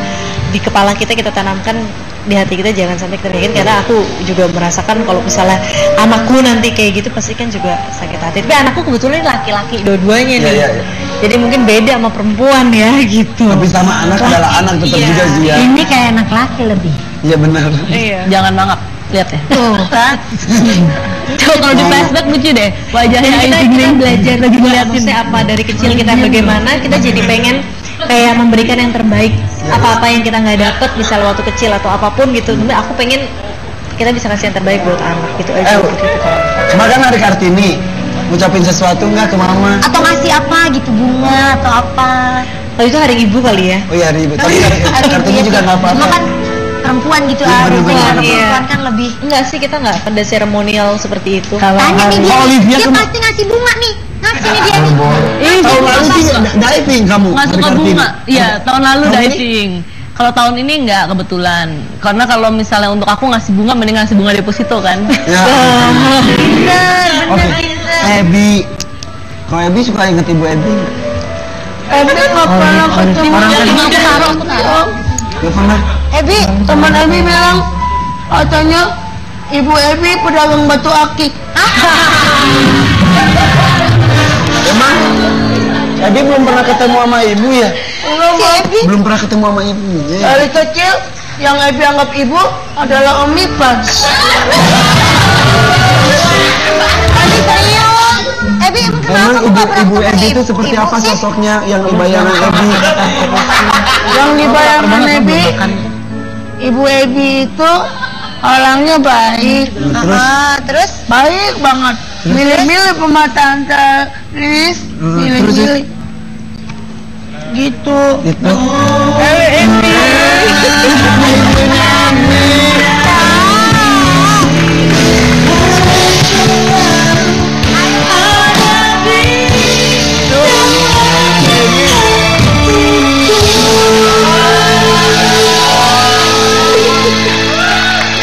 di kepala kita tanamkan, di hati kita jangan sampai kita menyakiti. Karena aku juga merasakan kalau misalnya anakku nanti kayak gitu pasti kan juga sakit hati. Tapi anakku kebetulan laki-laki dua-duanya nih. Jadi mungkin beda sama perempuan ya gitu. Tapi sama anak adalah anak tetap juga sih ya. Ini kayak anak laki lebih. Iya benar. Jangan mangap, lihat ya. Tuh kan. Coba kalau di flashback lucu deh wajahnya Ayu Kita Ting Ting belajar lagi ngeliatin ngeliatin apa dari kecil kita bagaimana, kita jadi pengen kayak memberikan yang terbaik. Apa-apa yang kita nggak dapet misalnya waktu kecil atau apapun gitu, tapi aku pengen kita bisa kasih yang terbaik buat anak gitu aja. Kemarin hari Kartini ngucapin sesuatu nggak ke mama? Atau ngasih apa gitu, bunga atau apa? Oh itu hari ibu kali ya? Oh iya hari ibu. Tapi Kartini juga nggak apa-apa. Cuma kan perempuan gitu perempuan kan lebih. Enggak sih, kita nggak pada seremonial seperti itu. Tanya nih dia, Olivia dia pasti ngasih bunga nih. Ngasih nih dia nih. Tahun lalu sih diving kamu. nggak suka bunga. Iya, tahun lalu diving. Kalau tahun ini nggak kebetulan, karena kalau misalnya untuk aku ngasih bunga, mending ngasih bunga deposito kan. Ya. Oke. Ebi, kalau Ebi suka inget ibu Ebi. Ebi nggak pernah ketemu. Gak pernah. Ebi, Teman Ebi bilang katanya ibu Ebi pedagang batu akik. Emang Ebi belum pernah ketemu sama ibu ya? si Ebi. Belum pernah ketemu sama ibu. Dari kecil yang Ebi anggap ibu adalah Om Ipan. Ebi serius. Ebi Emang ibu Ebi itu seperti apa sosoknya yang dibayangkan Ebi? Yang dibayangkan Ebi, ibu Ebi itu orangnya baik. Terus Baik banget. Milih-milih pematang Riz, milih-milih. Gitu. Itu.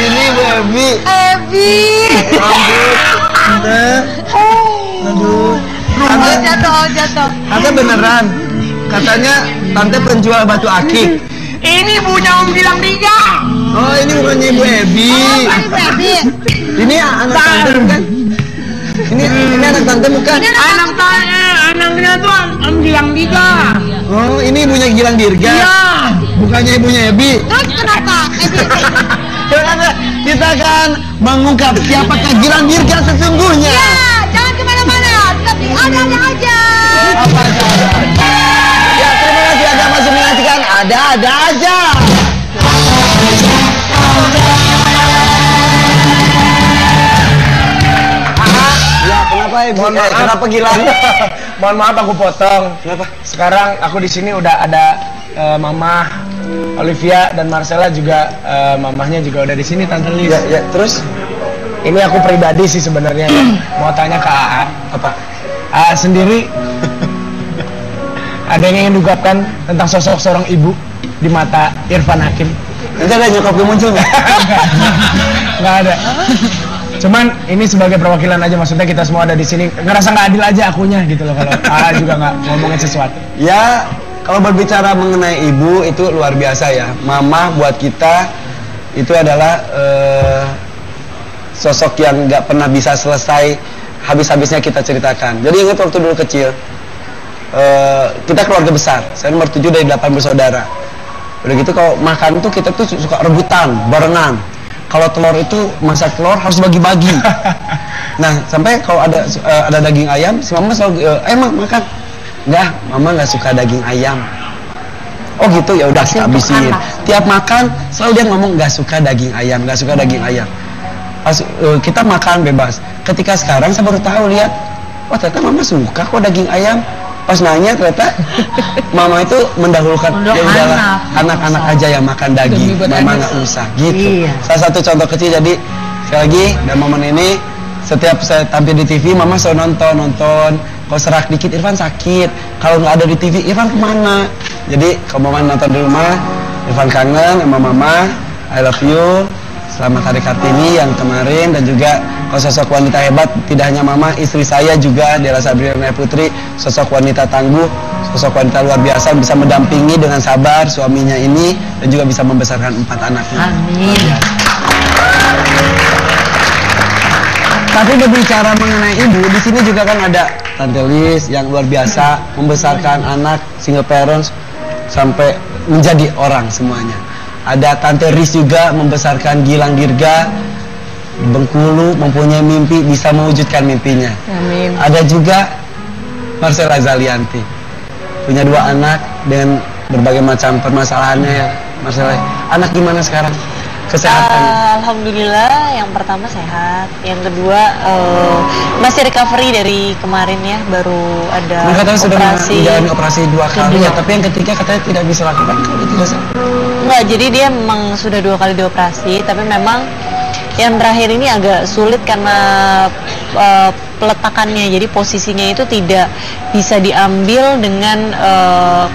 Ini Bu Ebi. Ebi. Tante. Aduh. Jatuh. Tante beneran. Katanya tante penjual batu akik. Ini punya Om Gilang Tiga. Oh ini bukannya Ibu Ebi. Ebi. Ini anak tante bukan? Ini anak tante bukan? Anaknya tuh Om Gilang Tiga. Oh ini ibunya Gilang Dirga. Iya. Bukannya ibunya Ebi. Terus kenapa? Ebi. Kita akan mengungkap siapakah Gilang Dirga sesungguhnya. Ya, jangan kemana-mana. Tapi ada aja. Ya terima kasih Anda masih menyaksikan ada aja. Ya kenapa Ibu? Kenapa Gilang? Mohon maaf aku potong. Kenapa? Sekarang aku di sini udah ada Mama Olivia dan Marcella juga, mamahnya juga udah di sini Tante Liz. Ya terus? Ini aku pribadi sih sebenarnya ya. Mau tanya ke AA. Apa? AA sendiri ada yang ingin diungkapkan tentang sosok seorang ibu di mata Irfan Hakim? Nanti ada nyokap yang muncul nggak? Nggak ada. Cuman ini sebagai perwakilan aja, maksudnya kita semua ada di sini ngerasa nggak adil aja akunya gitu loh kalau AA juga nggak ngomongin sesuatu. Ya kalau berbicara mengenai ibu itu luar biasa ya. Mama buat kita itu adalah sosok yang nggak pernah bisa selesai habis-habisnya kita ceritakan. Jadi ingat waktu dulu kecil, kita keluarga besar, saya nomor 7 dari 8 bersaudara. Udah gitu kalau makan tuh kita tuh suka rebutan, barengan. Kalau telur itu masak telur harus bagi-bagi. Nah sampai kalau ada daging ayam, si mama selalu, emang makan? Enggak, mama nggak suka daging ayam. Oh gitu, ya udah kita habisin. Tiap makan selalu dia ngomong nggak suka daging ayam, nggak suka daging ayam. Pas kita makan bebas. Ketika sekarang saya baru tahu, lihat, oh ternyata mama suka kok daging ayam. Pas nanya ternyata mama itu mendahulukan ya udahlah anak-anak aja yang makan daging, mama nggak usah gitu. Salah satu contoh kecil. Jadi sekali lagi, dan momen ini setiap saya tampil di TV mama selalu nonton. Kalau serak dikit Irfan sakit, kalau nggak ada di TV Irfan kemana. Jadi kalau mama nonton di rumah, Irfan kangen sama mama, I love you, Selamat Hari Kartini yang kemarin, dan juga sosok wanita hebat, tidak hanya mama, istri saya juga Della Sabrina Putri, sosok wanita tangguh, sosok wanita luar biasa, bisa mendampingi dengan sabar suaminya ini dan juga bisa membesarkan 4 anaknya. Amin. Tapi berbicara mengenai ibu, di sini juga kan ada Tante Lis yang luar biasa membesarkan anak single parents sampai menjadi orang semuanya. Ada Tante Riz juga membesarkan Gilang Dirga Bengkulu, mempunyai mimpi, bisa mewujudkan mimpinya. Amin. Ada juga Marcella Zalianti, punya 2 anak dengan berbagai macam permasalahannya ya. Marcella, anak gimana sekarang? Kesehatannya? Alhamdulillah, yang pertama sehat, yang kedua masih recovery dari kemarin ya, baru ada Mereka tahu sudah operasi. menjalani operasi 2 kali ya, tapi yang ketiga katanya tidak bisa lakukan. Kalau tidak Enggak, jadi dia memang sudah 2 kali dioperasi, tapi memang yang terakhir ini agak sulit karena peletakannya, jadi posisinya itu tidak bisa diambil dengan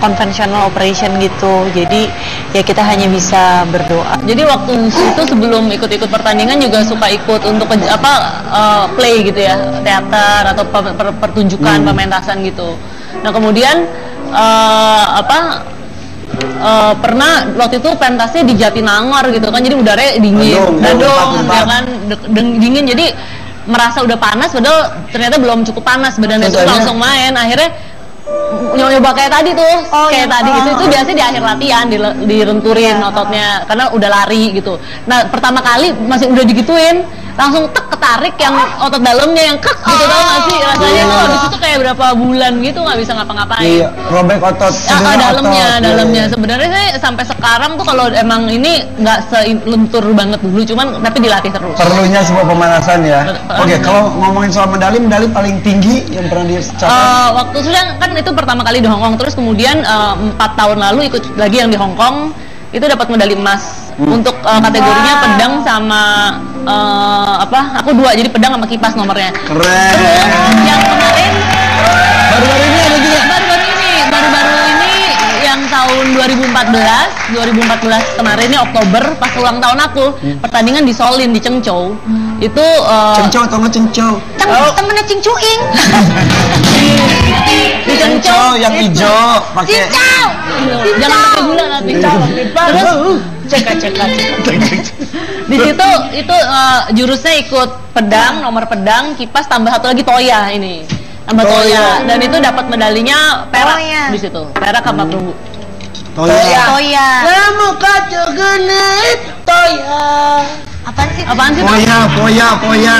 conventional operation gitu, jadi ya kita hanya bisa berdoa. Jadi waktu itu sebelum ikut-ikut pertandingan juga suka ikut untuk play gitu ya, teater atau pertunjukan pementasan gitu. Nah kemudian pernah waktu itu pentasnya di Jatinangor gitu kan, jadi udaranya dingin, Bandung ya kan, dingin, jadi merasa udah panas padahal ternyata belum cukup panas badannya, itu langsung main, akhirnya nyoba kayak tadi tuh, tadi gitu, itu biasanya di akhir latihan direnturin ototnya karena udah lari gitu. Nah pertama kali masih udah digituin langsung ketarik yang otot dalamnya yang gitu, tau gak sih rasanya tuh, habis itu kayak berapa bulan gitu nggak bisa ngapa-ngapain. Iya, robek otot. Dalamnya sebenarnya saya sampai sekarang tuh kalau emang ini nggak selentur banget dulu, cuman tapi dilatih terus. Perlunya sebuah pemanasan ya. Oke, kalau ngomongin soal medali paling tinggi yang pernah dicapai? Waktu sudah kan itu pertama kali di Hong Kong, terus kemudian 4 tahun lalu ikut lagi yang di Hong Kong, itu dapat medali emas untuk kategorinya pedang sama aku 2, jadi pedang sama kipas nomornya. Keren. Terus yang kemarin baru-baru ini ada juga. Baru-baru ini yang tahun 2014 kemarin ini Oktober pas ulang tahun aku, pertandingan di Solin di Chengzhou. Itu Chengzhou atau nggak Chengzhou? Temennya Cing Cuing. Di Chengzhou yang hijau pakai. Jangan pakai gula nanti. Terus cek. Di situ itu jurusnya ikut pedang, nomor pedang, kipas, tambah 1 lagi toya ini. Tambah toya, dan itu dapat medalinya perak di situ. Perak sama perunggu. Toya. Kamu kacau genit toya. Apaan sih? Poya.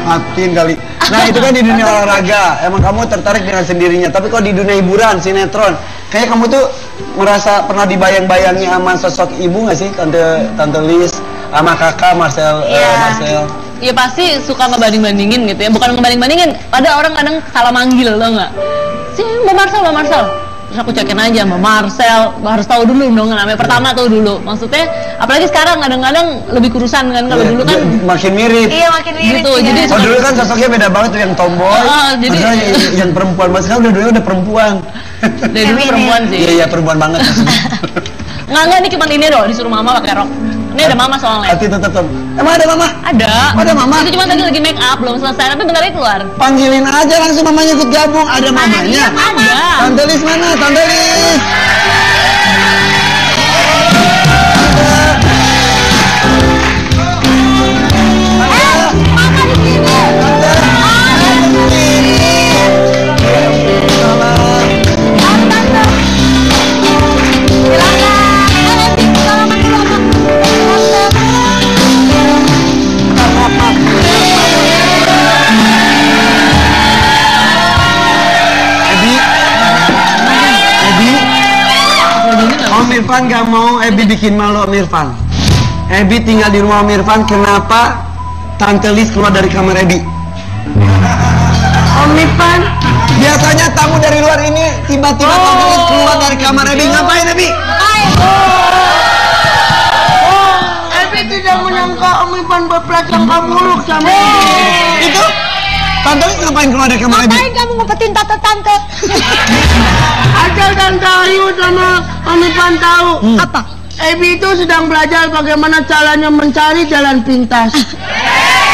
Atin kali. Nah itu kan di dunia olahraga, emang kamu tertarik dengan sendirinya. Tapi kalau di dunia hiburan, sinetron, kayak kamu tuh merasa pernah dibayang-bayangi sama sosok ibu nggak sih, Tante Lis, sama kakak Marcel? Ya pasti suka ngebanding-bandingin gitu ya, bukan ngebanding-bandingin. Ada orang kadang salah manggil, tau nggak? Si Mbak Marcel. Terus aku cekin aja, Mbak Marcel, harus tahu dulu dong namanya, pertama tahu dulu. Maksudnya, apalagi sekarang kadang-kadang lebih kurusan kan, kalau dulu kan makin mirip. Iya, makin mirip. Gitu, jadi dulu kan sosoknya beda banget tuh, yang tomboy, jadi yang perempuan. Mas sekarang udah perempuan. Dari dulu perempuan sih. Iya, perempuan banget. Enggak, ini cuma ini loh, disuruh mama pakai rok. Ini ada mama soalnya. Hati tetap. Emang ada mama? Ada mama? Itu cuma tadi lagi make up, belum selesai, tapi bentar lagi keluar. Panggilin aja langsung mamanya ikut gabung. Ada mamanya? Ada. Tante Lis mana? Tante Lis. Mama di sini. Om Irfan gak mau Ebi bikin malu Om Irfan. Ebi tinggal di rumah Om Irfan, kenapa Tante Lis keluar dari kamar Ebi? Om Irfan, biasanya tamu dari luar ini tiba-tiba Tante Lis keluar dari kamar Ebi. Ngapain Ebi? Ebi tidak menyangka Om Irfan berprasangka buruk sama Itu? Tante Lis ngapain keluar dari kamar Ebi? Ngapain kamu ngumpetin tante? Asal Tante Ayu sama Om Irfan tahu. Apa? Ebi itu sedang belajar bagaimana caranya mencari jalan pintas.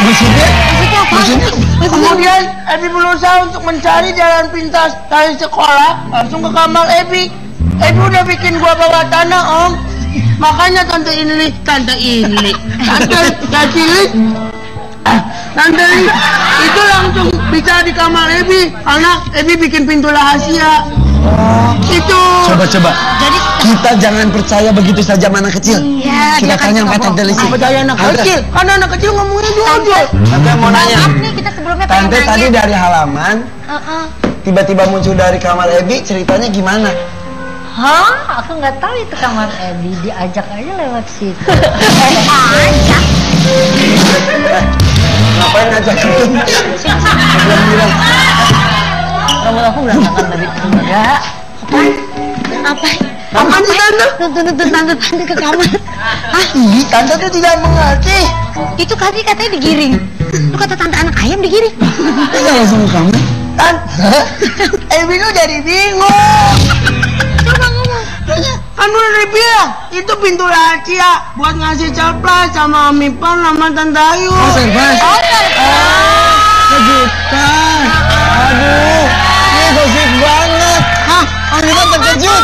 Maksudnya? Maksudnya? Kemudian Ebi berusaha untuk mencari jalan pintas dari sekolah langsung ke kamar Ebi. Ebi udah bikin gua bawa tanah, Om. Makanya tante Cilik itu langsung bisa di kamar Ebi karena Ebi bikin pintu rahasia. Itu. Coba. Jadi kita jangan percaya begitu saja sama anak kecil. Iya, kita tanya sama Tante Lisi. Percaya anak kecil, karena anak kecil ngomongnya jujur. Tante mau nanya. Maaf nih, kita sebelumnya pengen Tante nanya. tadi dari halaman, tiba-tiba muncul dari kamar Ebi, ceritanya gimana? Hah? Aku nggak tahu itu kamar Ebi, diajak aja lewat situ. Ajak. Ngapain ngajak itu? Belum bilang. Kamu aku berantakan tadi. Enggak. Apa? Apa sih Tante? Tante ke kamar. Hah? Ih, Tante tuh tidak mengerti. Itu tadi katanya digiring. Lu kata tante anak ayam digiring. Kita langsung ke kamar. Tante, Ebi tuh jadi bingung. Coba ngomong. Kan udah dibilang, itu pintu rahasia buat ngasih surprise sama Om Ipan sama Tante Ayu. Surprise. Kejutan. Aduh, ini gosip banget. Hah, Om Ipan terkejut.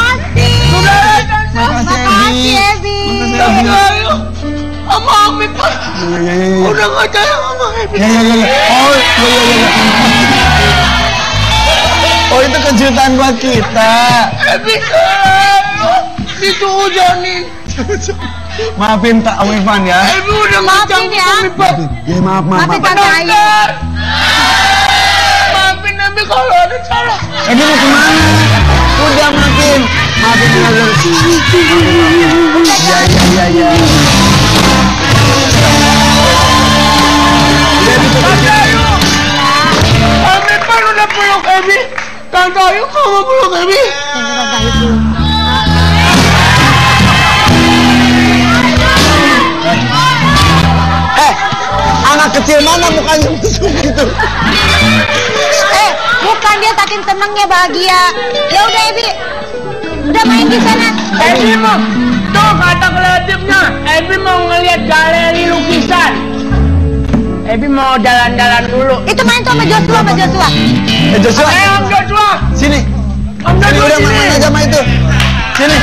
Makasih, Ebi. Tante Ayu sama Om Ipan udah gak sayang sama Ebi. Oh, itu kejutan buat kita. Ebi dituhujanin. Maafin tak Om Ipan ya. Ebi udah Maafin ya. Om Ipan. Ya maaf. Maafin Tante Ayu. Maafin Ebi kalau ada salah. Ebi mau kemana? Udah maafin ya. Iya. Tante Ayu, Om Ipan udah peluk Ebi. Tante Ayu nggak mau peluk Ebi. Anak kecil mana mukanya busuk gitu? Bukan, dia saking senengnya bahagia. Ya udah Ebi, udah main di sana. Ebi mau, tuh kata kreatifnya, Ebi mau ngeliat galeri lukisan. Ebi mau jalan-jalan dulu. Itu main tuh sama Joshua. Joshua. Om Joshua, Sini. Om Sini Joshua udah sini. main aja sama itu. Sini.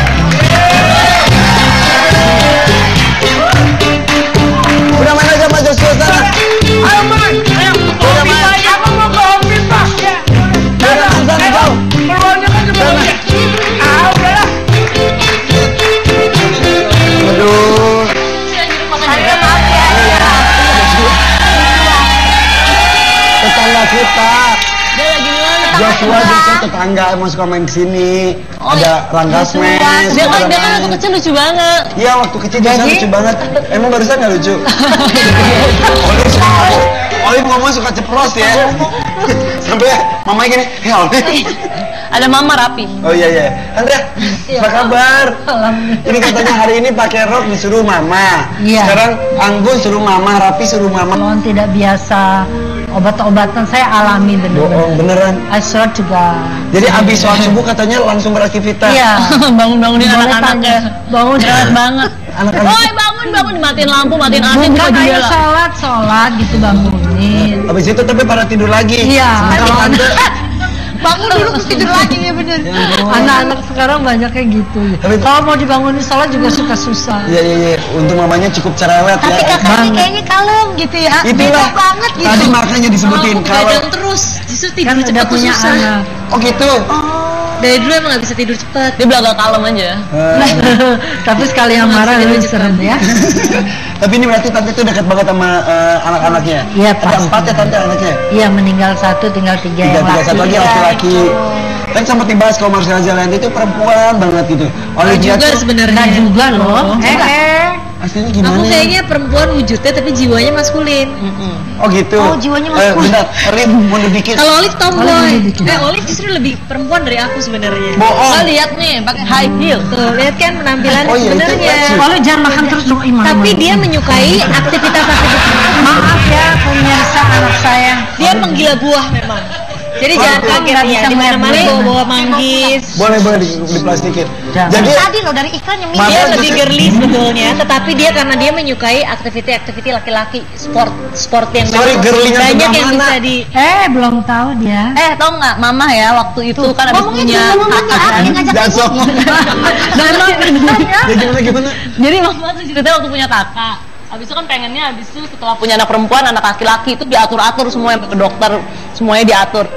Udah main aja sama Joshua sana. Ayo main, ayo. Udah Om main. Pipa, aku mau ke Om Pipa. Udah main sana jauh. Keluarnya kan sebelumnya. Udahlah. Aduh. Tetangga kita. Joshua tetangga mau suka main kesini. Ada Rangga Smash. Dia kan waktu kecil lucu banget. Iya, waktu kecil Joshua lucu banget. Emang barusan nggak lucu? Olive ngomong suka ceplos ya. Sampai mamanya gini, "Hei Olive." Ada Mama Rapi. Oh iya. Andrea, apa kabar? Ini katanya hari ini pakai rok disuruh mama. Iya. Sekarang Anggun suruh mama, Rapi suruh mama. Kalau tidak biasa obat-obatan saya alami Bohong beneran. I swear to God. Jadi abis sholat subuh katanya langsung beraktivitas. Iya. Bangun-bangunin Boleh anak-anaknya. Bangun. Keren banget. Anak-anak. Woi bangun, dimatiin lampu, matiin AC, Bukan buka ayo jendela. sholat gitu bangunin. Abis itu tapi pada tidur lagi. Iya. Sementara tante. Bangun dulu terus tidur lagi ya bener. Anak-anak sekarang banyak kayak gitu. Tapi- Kalau mau dibangunin sholat juga suka susah. Iya. Untung mamanya cukup cerewet Tapi ya. kakaknya kayaknya kalem gitu ya. Itulah. Beda banget gitu. Tadi makanya disebutin kalau. terus, justru tidur Kan udah cepat tuh punya susah. anak. Oh gitu. Dari dulu emang gak bisa tidur cepat. Dia belaga kalem aja. Tapi sekali yang marah lebih serem ya. Tapi ini berarti tante itu dekat banget sama anak-anaknya. Iya, Ada pasti. 4 ya tante anaknya. Iya, meninggal 1 tinggal 3 yang Tiga, laki. satu lagi laki-laki. Kan sempat dibahas kalau Marcella Zalianty itu perempuan banget gitu. Oleh dia Juga tuh sebenarnya. Nah juga loh. aslinya gimana? Aku kayaknya perempuan wujudnya tapi jiwanya maskulin. Oh gitu. Oh, jiwanya maskulin. Bentar, Olive mundur dikit. Kalau Olive tomboy. Olive dikit. Olive justru lebih perempuan dari aku sebenarnya. Bohong. Lo lihat nih, pakai high heel. Tuh, lihat kan penampilannya Oh iya, itu sebenarnya. kecil. Kalau jangan makan terus dong Iman. Tapi dia menyukai aktivitas-aktivitas. maaf ya pemirsa anak saya. Dia penggila buah memang. Jadi jangan kaget ya, di mana-mana bawa manggis. Boleh diplastikin. Jadi Tadi loh dari iklan yang Dia lebih girly sebetulnya, tetapi dia karena dia menyukai aktiviti laki-laki, sport yang girly-nya banyak yang mana? bisa di. Belum tahu dia. Tau nggak mama ya waktu itu kan abis punya jangan sok. Ya gimana? Jadi mama tuh ceritanya waktu punya kakak. Habis itu kan pengennya habis itu setelah punya anak perempuan, anak laki-laki itu diatur-atur semuanya ke dokter, semuanya diatur.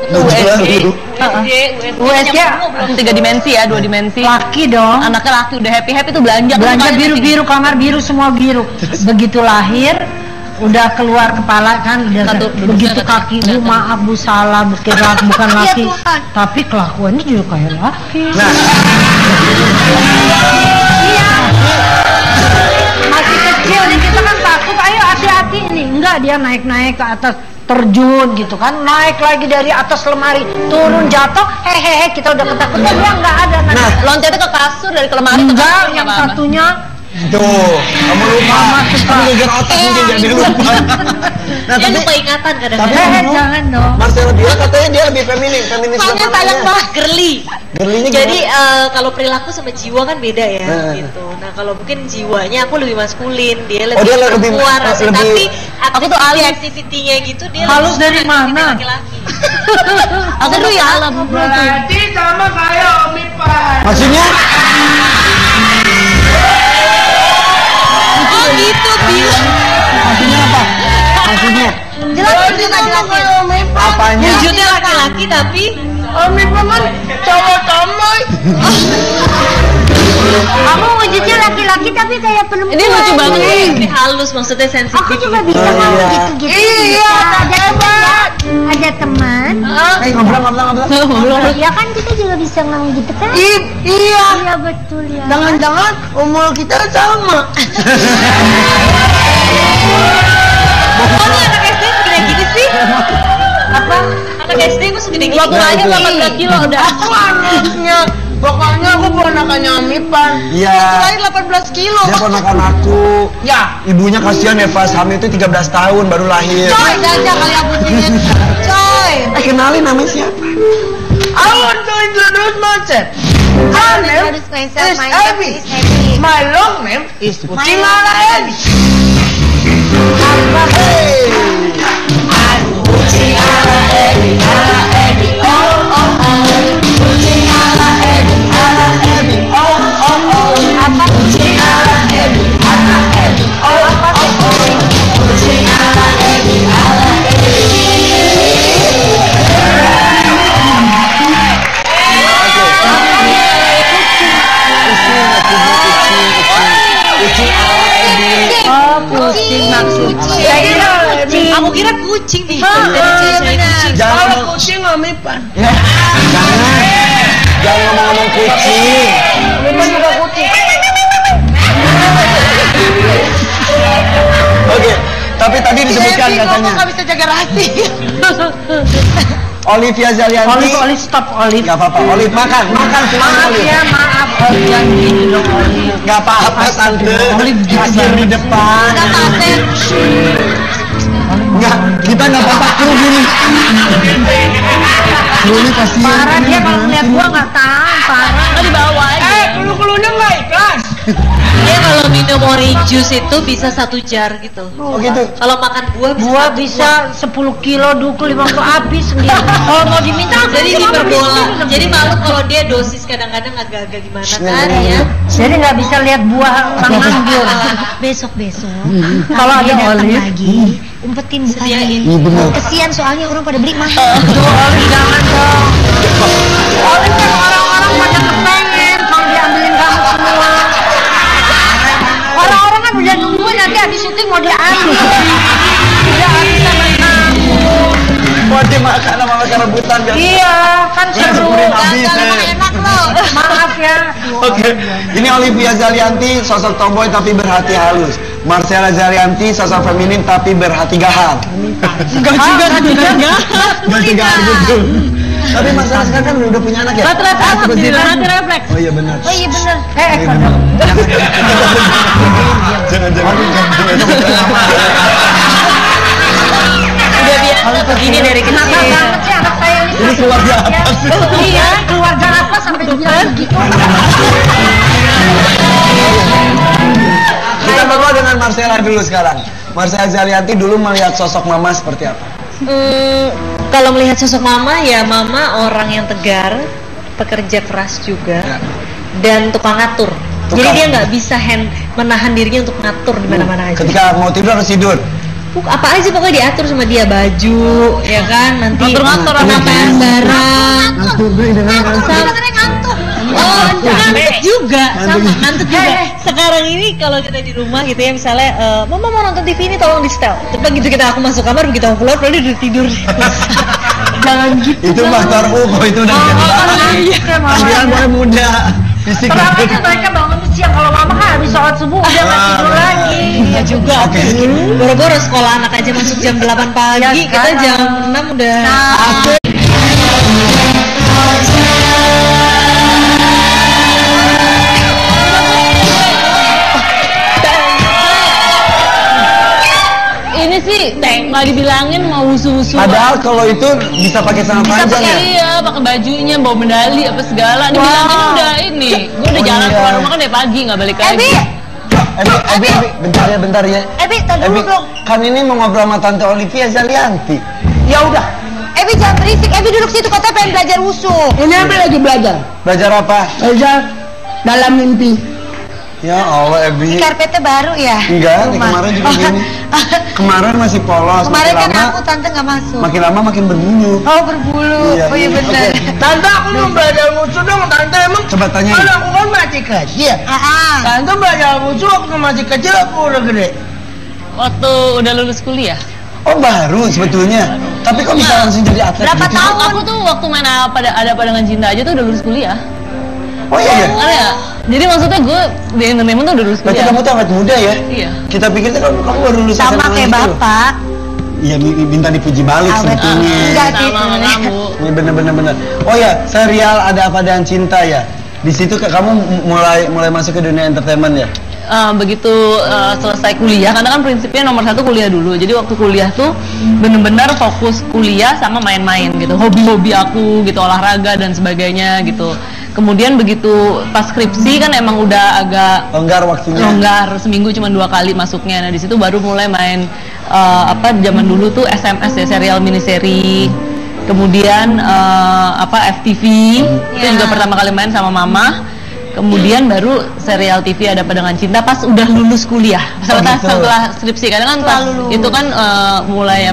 USG belum 3 dimensi ya, 2 dimensi. Laki dong. Anaknya laki udah happy tuh belanja Biru-biru, kamar biru, semua biru. Begitu lahir udah keluar kepala kan udah begitu kaki bu maaf bu salah bukan laki tapi kelakuannya juga kayak laki. Masih kecil nih kita kan takut, ayo hati-hati ini. Enggak, dia naik-naik ke atas, terjun gitu kan, naik lagi dari atas lemari, turun jatuh, hehehe, kita udah ketakutan, dia enggak ada. Loncatnya ke kasur dari ke lemari. Enggak, yang satunya tuh, kamu lupa. Kamu geger otak mungkin jadi lupa. Dia lupa ingatan kadang-kadang. jangan dong. Marcelo dia katanya dia lebih feminis Girly. Girly-nya jadi kalau perilaku sama jiwa kan beda ya gitu. Nah kalau mungkin jiwanya aku lebih maskulin, dia lebih perempuan rasanya. Tapi aku tuh aktivitinya gitu dia halus dari mana? Laki-laki. Aku tuh ya alam. Berarti sama kayak Om Ipan. maksudnya Oh gitu, bius. maksudnya apa? Maksudnya jelasin. apanya? Wujudnya laki-laki tapi Om Ipan kan cowok-cowok. Kamu wujudnya laki-laki tapi kayak perempuan. Ini lucu banget nih. ini halus maksudnya sensitif. Aku juga bisa ngomong gitu-gitu. Iya, Ada teman. Ngobrol. Ya kan kita juga bisa ngomong gitu kan? Iya. Iya betul ya. Jangan-jangan umur kita sama. Oh ini anak SD segede gini sih? Apa? Anak SD kok segede gini? Waktu lahir 18 kilo udah. Aku anaknya. Pokoknya aku ponakannya Om Ipan. Iya. Lahir 18 kilo. Dia ponakan aku. Ya. Ibunya kasihan ya pas hamil itu 13 tahun baru lahir. Coy, gajah kali aku bunyiin. Coy. Kenalin namanya siapa? I want to introduce myself. My name is Abby. My long name is Kucing ala Abby. Kucing maksudnya. Aku kira kucing nih. Kalau kucing Om Ipan. Jangan ngomong-ngomong kucing. Om Ipan juga kucing. Oke, tapi tadi disebutkan katanya Nggak bisa jaga rahasia. Olivia Zalianti. Olive stop Olive. Gak apa-apa, Olive makan semua Olive. Ya maaf Olive yang gini dong Olive. Gak apa-apa tante. Olive Kasir di depan. Enggak, kita nggak apa-apa kru gini. Kru ini kasihan. Parah dia kalau ngeliat gua nggak tahan parah. Kan di bawah aja. Kelu-kelunya nggak ikhlas. Dia kalau minum orange juice itu bisa 1 jar gitu. Oh gitu. Kalau makan buah bisa Gua 1 bisa 10 kilo dukul 50 habis sendiri. Kalau mau diminta jadi diperbola. Jadi malu kalau dia dosis kadang-kadang agak-agak gimana kan ya. Jadi nggak bisa lihat buah orang nganggur. Besok-besok. Kalau ada datang Olive, lagi, umpetin bukan Sediain. Iya benar. kesian soalnya orang pada beli mahal. Tuh Olive jangan dong. Olive kan orang-orang pada kepengen mau diambilin kamu semua. Orang-orang kan udah nungguin nanti habis syuting mau diambil. Tidak bisa kamu. Buat dimakan sama makan rebutan biar. Iya, kan seru. Habis. Enak loh. Maaf ya. Oke, ini Olivia Zalianti, sosok tomboy tapi berhati halus. Marcella Zalianti, sosok feminin tapi berhati gahar. Enggak juga sebenarnya. Berhati gahar gitu. Tapi Marcella sekarang kan udah punya anak ya? Berhati refleks. Oh iya benar. Oh iya bener. Kodok. Jangan. Udah biasa begini dari Kenapa kecil. banget sih anak saya ini Ini keluarga apa sih? Iya, keluarga apa sampai dibilang gitu. Kita berdoa dengan Marcella dulu sekarang. Marcella Zalianti dulu melihat sosok mama seperti apa? Kalau melihat sosok mama, ya mama orang yang tegar, pekerja keras juga, dan tukang ngatur. Jadi dia nggak bisa menahan dirinya untuk ngatur di mana-mana aja. Ketika mau tidur harus tidur. Apa aja pokoknya diatur sama dia, baju, ya kan, nanti Ngatur-ngatur pemakaian barang. Katanya ngantuk. Oh, ngantuk juga, ngantuk juga. Sekarang ini kalau kita di rumah gitu ya, misalnya, mama mau nonton TV ini tolong di setel. Tapi begitu aku masuk kamar, begitu aku keluar, padahal dia udah tidur. Jangan gitu. Itu faktor kok itu udah kalian mulai muda. Fisik. Terlalu mereka bangun tuh siang, kalau mama kan habis sholat subuh udah nggak tidur lagi. Iya juga. Boro-boro sekolah anak aja masuk jam 8 pagi, kita jam 6 udah. Ini sih nggak dibilangin mau wusu-wusu. Padahal kalau itu bisa pakai celana panjang ya. Iya, pakai bajunya, bawa medali apa segala. Dibilangin udah ini. Gue udah jalan keluar rumah kan dari pagi nggak balik lagi. Ebi, bentar ya. Ebi, tadi dulu dong. Kan ini mau ngobrol sama Tante Olivia Zalianti. Ya udah. Ebi jangan berisik. Ebi duduk situ, katanya pengen belajar wusu. Ini Ebi lagi belajar. Belajar apa? Belajar dalam mimpi. Ya Allah, Ebi. Karpetnya baru ya? Enggak, kemarin juga gini. Kemarin masih polos. Kemarin makin kan lama, aku tante nggak masuk. Makin lama makin berbunyi. Oh berbulu. Iya, Oh iya benar. oke. Tante, aku mau belajar wusu dong. Tante, emang Coba tanya. kan aku kan masih kecil. Tante belajar wusu waktu masih kecil, aku udah gede. Waktu udah lulus kuliah. Oh baru sebetulnya. Tapi kok bisa langsung jadi atlet? Berapa gitu? tahun? Aku tuh waktu main ada Padangan Cinta aja tuh udah lulus kuliah. Oh iya ya. Ada. Jadi maksudnya gue di entertainment tuh udah lulus Berarti kuliah. kamu tuh awet muda ya? Iya. Kita pikir tuh kamu baru lulus Sama SMA kayak gitu. bapak. Iya, minta dipuji balik Awet. sebetulnya. Enggak sih Sama sebenarnya. kamu. Ini bener. Oh ya, serial Ada Apa Dengan Cinta ya. Di situ kamu mulai masuk ke dunia entertainment ya. Begitu selesai kuliah, karena kan prinsipnya nomor satu kuliah dulu. Jadi waktu kuliah tuh bener-bener fokus kuliah sama main-main gitu, hobi-hobi aku gitu, olahraga dan sebagainya gitu. Kemudian begitu pas skripsi kan emang udah agak Longgar waktunya. longgar, seminggu cuma 2 kali masuknya. Nah di situ baru mulai main zaman dulu tuh SMS ya, serial miniseri. Kemudian FTV itu juga pertama kali main sama mama. Kemudian baru serial TV Ada Apa Dengan Cinta pas udah lulus kuliah. Setelah skripsi, karena kan pas itu kan mulai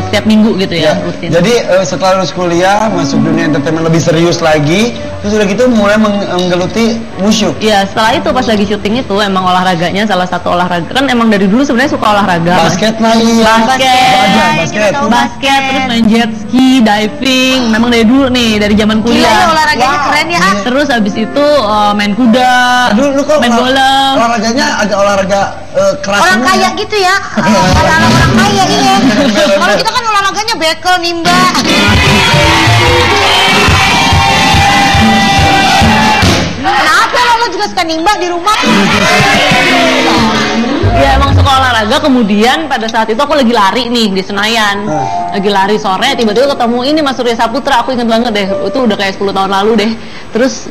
setiap minggu gitu ya, rutin. Jadi setelah lulus kuliah masuk dunia entertainment lebih serius lagi, terus udah gitu mulai menggeluti wushu. Iya, setelah itu pas lagi syuting itu emang olahraganya salah satu olahraga kan emang dari dulu sebenarnya suka olahraga. Basket lagi. Basket, terus main jet ski, diving, memang dari dulu nih, dari zaman Gila kuliah. ya olahraganya keren ya. Terus habis itu main kuda, Dulu kok main bola. olahraganya agak olahraga keras. Orang semua kaya ya? gitu ya. Orang kaya iya. Kalau kita kan olahraganya bekel, nimba. Kenapa lo juga suka nimba di rumah? Ya emang suka olahraga. Kemudian pada saat itu aku lagi lari nih di Senayan, lagi lari sore, tiba-tiba ketemu ini Mas Surya Saputra. Aku ingat banget deh, itu udah kayak 10 tahun lalu deh. Terus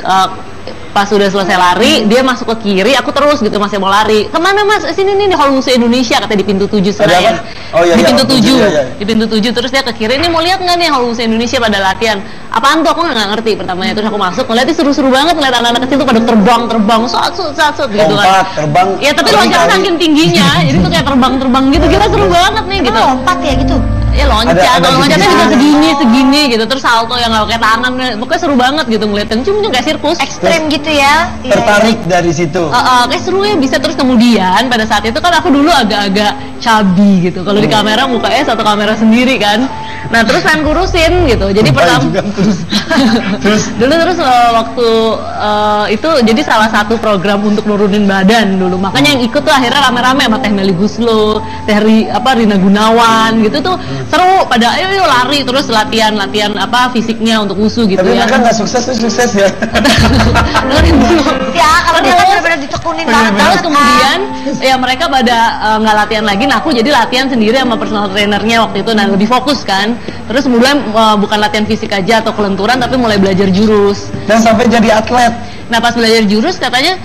pas udah selesai lari, dia masuk ke kiri, aku terus gitu masih mau lari. Kemana Mas? Sini nih di Hall Museum Indonesia, kata di pintu 7 Senayan. Oh, iya, di iya, pintu 7, iya. di pintu 7. Terus dia ke kiri, ini mau lihat nggak nih Hall Museum Indonesia pada latihan? Apaan tuh? Aku nggak ngerti pertamanya. Terus aku masuk, ngeliatnya seru-seru banget, ngeliat anak-anak kecil tuh pada terbang, sat gitu kan. Lompat, terbang. Ya tapi loncatnya saking tingginya, jadi tuh kayak terbang gitu. Kita seru banget nih gitu. Lompat ya gitu. Ya loncat, Ada kalau loncatnya gitu. bisa segini gitu, terus salto yang nggak pakai tangan, pokoknya seru banget gitu ngeliatin, cuma kayak sirkus. Ekstrem gitu ya. Iya, Tertarik dari situ. Kayak seru ya bisa. Terus kemudian pada saat itu kan aku dulu agak-agak chubby gitu, kalau di kamera mukanya satu kamera sendiri kan. Nah terus pengen kurusin gitu, jadi pertama terus waktu itu jadi salah satu program untuk nurunin badan dulu, makanya yang ikut tuh akhirnya rame-rame sama Teh Meli Guslo, Teh Rina Gunawan gitu tuh seru, pada ayo lari terus latihan fisiknya untuk wusu gitu. Tapi ya. mereka nggak sukses tuh sukses ya. Dengerin dulu. Ya kalau dia kan benar-benar ditekunin banget. Terus kemudian ya mereka pada nggak latihan lagi, nah aku jadi latihan sendiri sama personal trainernya waktu itu, nah lebih fokus kan. kan. Terus mulai bukan latihan fisik aja atau kelenturan, tapi mulai belajar jurus. Dan sampai jadi atlet. Nah pas belajar jurus katanya,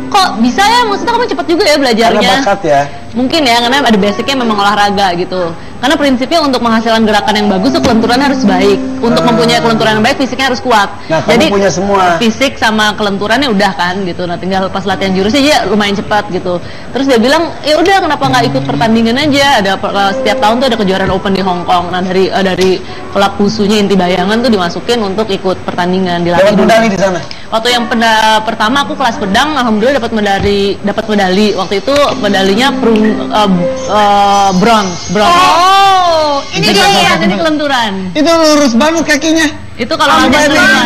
kok bisa ya, maksudnya kamu cepet juga ya belajarnya. Karena bakat ya. Mungkin ya, karena ada basicnya memang olahraga gitu. Karena prinsipnya untuk menghasilkan gerakan yang bagus tuh kelenturannya harus baik. Untuk mempunyai kelenturan yang baik, fisiknya harus kuat. Nah, jadi kamu punya semua. fisik sama kelenturannya udah kan gitu. Nah tinggal pas latihan jurusnya dia lumayan cepat gitu. Terus dia bilang, ya udah kenapa nggak ikut pertandingan aja? Ada setiap tahun tuh ada kejuaraan open di Hong Kong. Nah dari klub wusunya Inti Bayangan tuh dimasukin untuk ikut pertandingan di Dapat medali di sana. Waktu yang pertama aku kelas pedang, alhamdulillah dapat medali. Waktu itu medalinya bronze. Oh, ini dia ya. Ini kelenturan. Itu lurus banget kakinya. Itu kalau nggak kelenturan.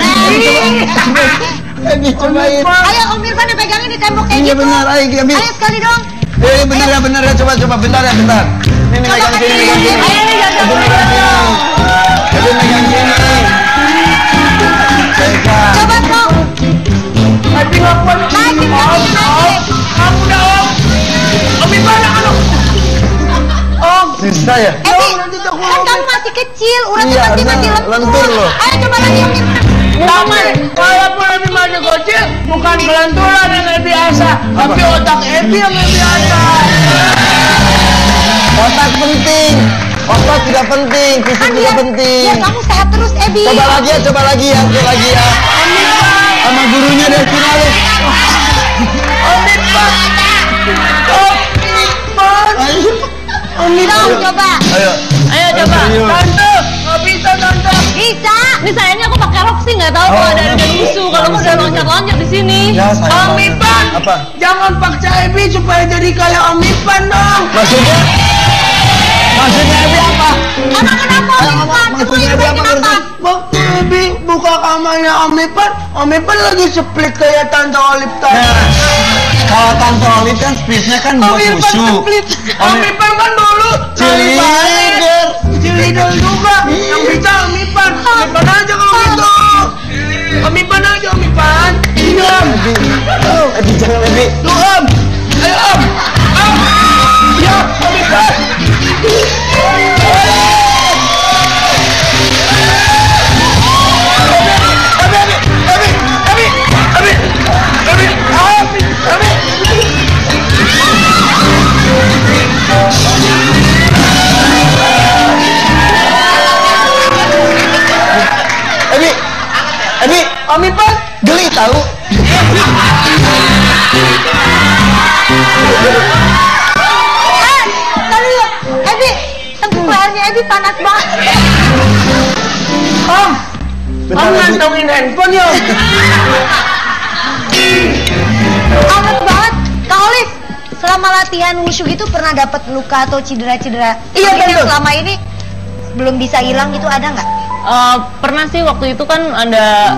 Dicobain. Ayo Om Irfan dipegangin di tembok kayak Iya gitu. benar, ayo Gabi. Ayo sekali dong. Iya benar ya, coba bentar ya, bentar. Ini megang sini, megang sini. Itu megang sini. Itu megang sini. Pegang. Coba dong. Tapi nggak kuat. Naikin. Kamu dah Om. Om Irfan anu. Om. Bisa ya? Kan kamu masih kecil, udah Iya, nanti harusnya lentur loh. Ayo coba lagi Om Irfan. Tapi walaupun Ebi masih kecil, bukan kelenturan yang Ebi biasa, tapi otak Ebi yang Ebi biasa. Otak penting. Otak tidak penting, fisik juga penting. Biar kamu sehat terus Ebi. Coba lagi ya. Sama gurunya dari finalis. Om Irfan. Om Irfan coba. Ayo Coba. Tante, nggak bisa Tante. Bisa. Ini sayangnya aku pakai rok sih, nggak tahu kalau ada musuh. Kalau aku udah loncat-loncat di sini. Ya, sayang. Om Irfan. Apa? Jangan paksa Ebi supaya jadi kayak Om Irfan dong. Maksudnya Ebi apa? Emang kenapa Om Irfan? Maksudnya Ebi apa? Kenapa? Waktu Ebi buka kamarnya Om Irfan lagi split kayak Tante Olive tadi. Nah, kalau Tante Olive kan splitnya kan Om buat Irfan susu. split. Om Irfan kan dulu Cilidol juga. Yang bisa Om Irfan. Om Irfan aja kalau gitu. Om Irfan aja Om Irfan. Diam. Ebi jangan Ebi. Tuh Om. Ayo Om. Om. Ya Om Irfan. Ebi, Om Irfan. geli tahu. Tadi Ebi, tengkuk lehernya Ebi panas banget. Om. Bentar, Om Ebi. ngantongin handphone ya. Anget banget. Kak Olive, selama latihan wushu gitu pernah dapat luka atau cedera-cedera? Iya, Mungkin yang betul. selama ini belum bisa hilang gitu ada nggak? Pernah sih waktu itu kan ada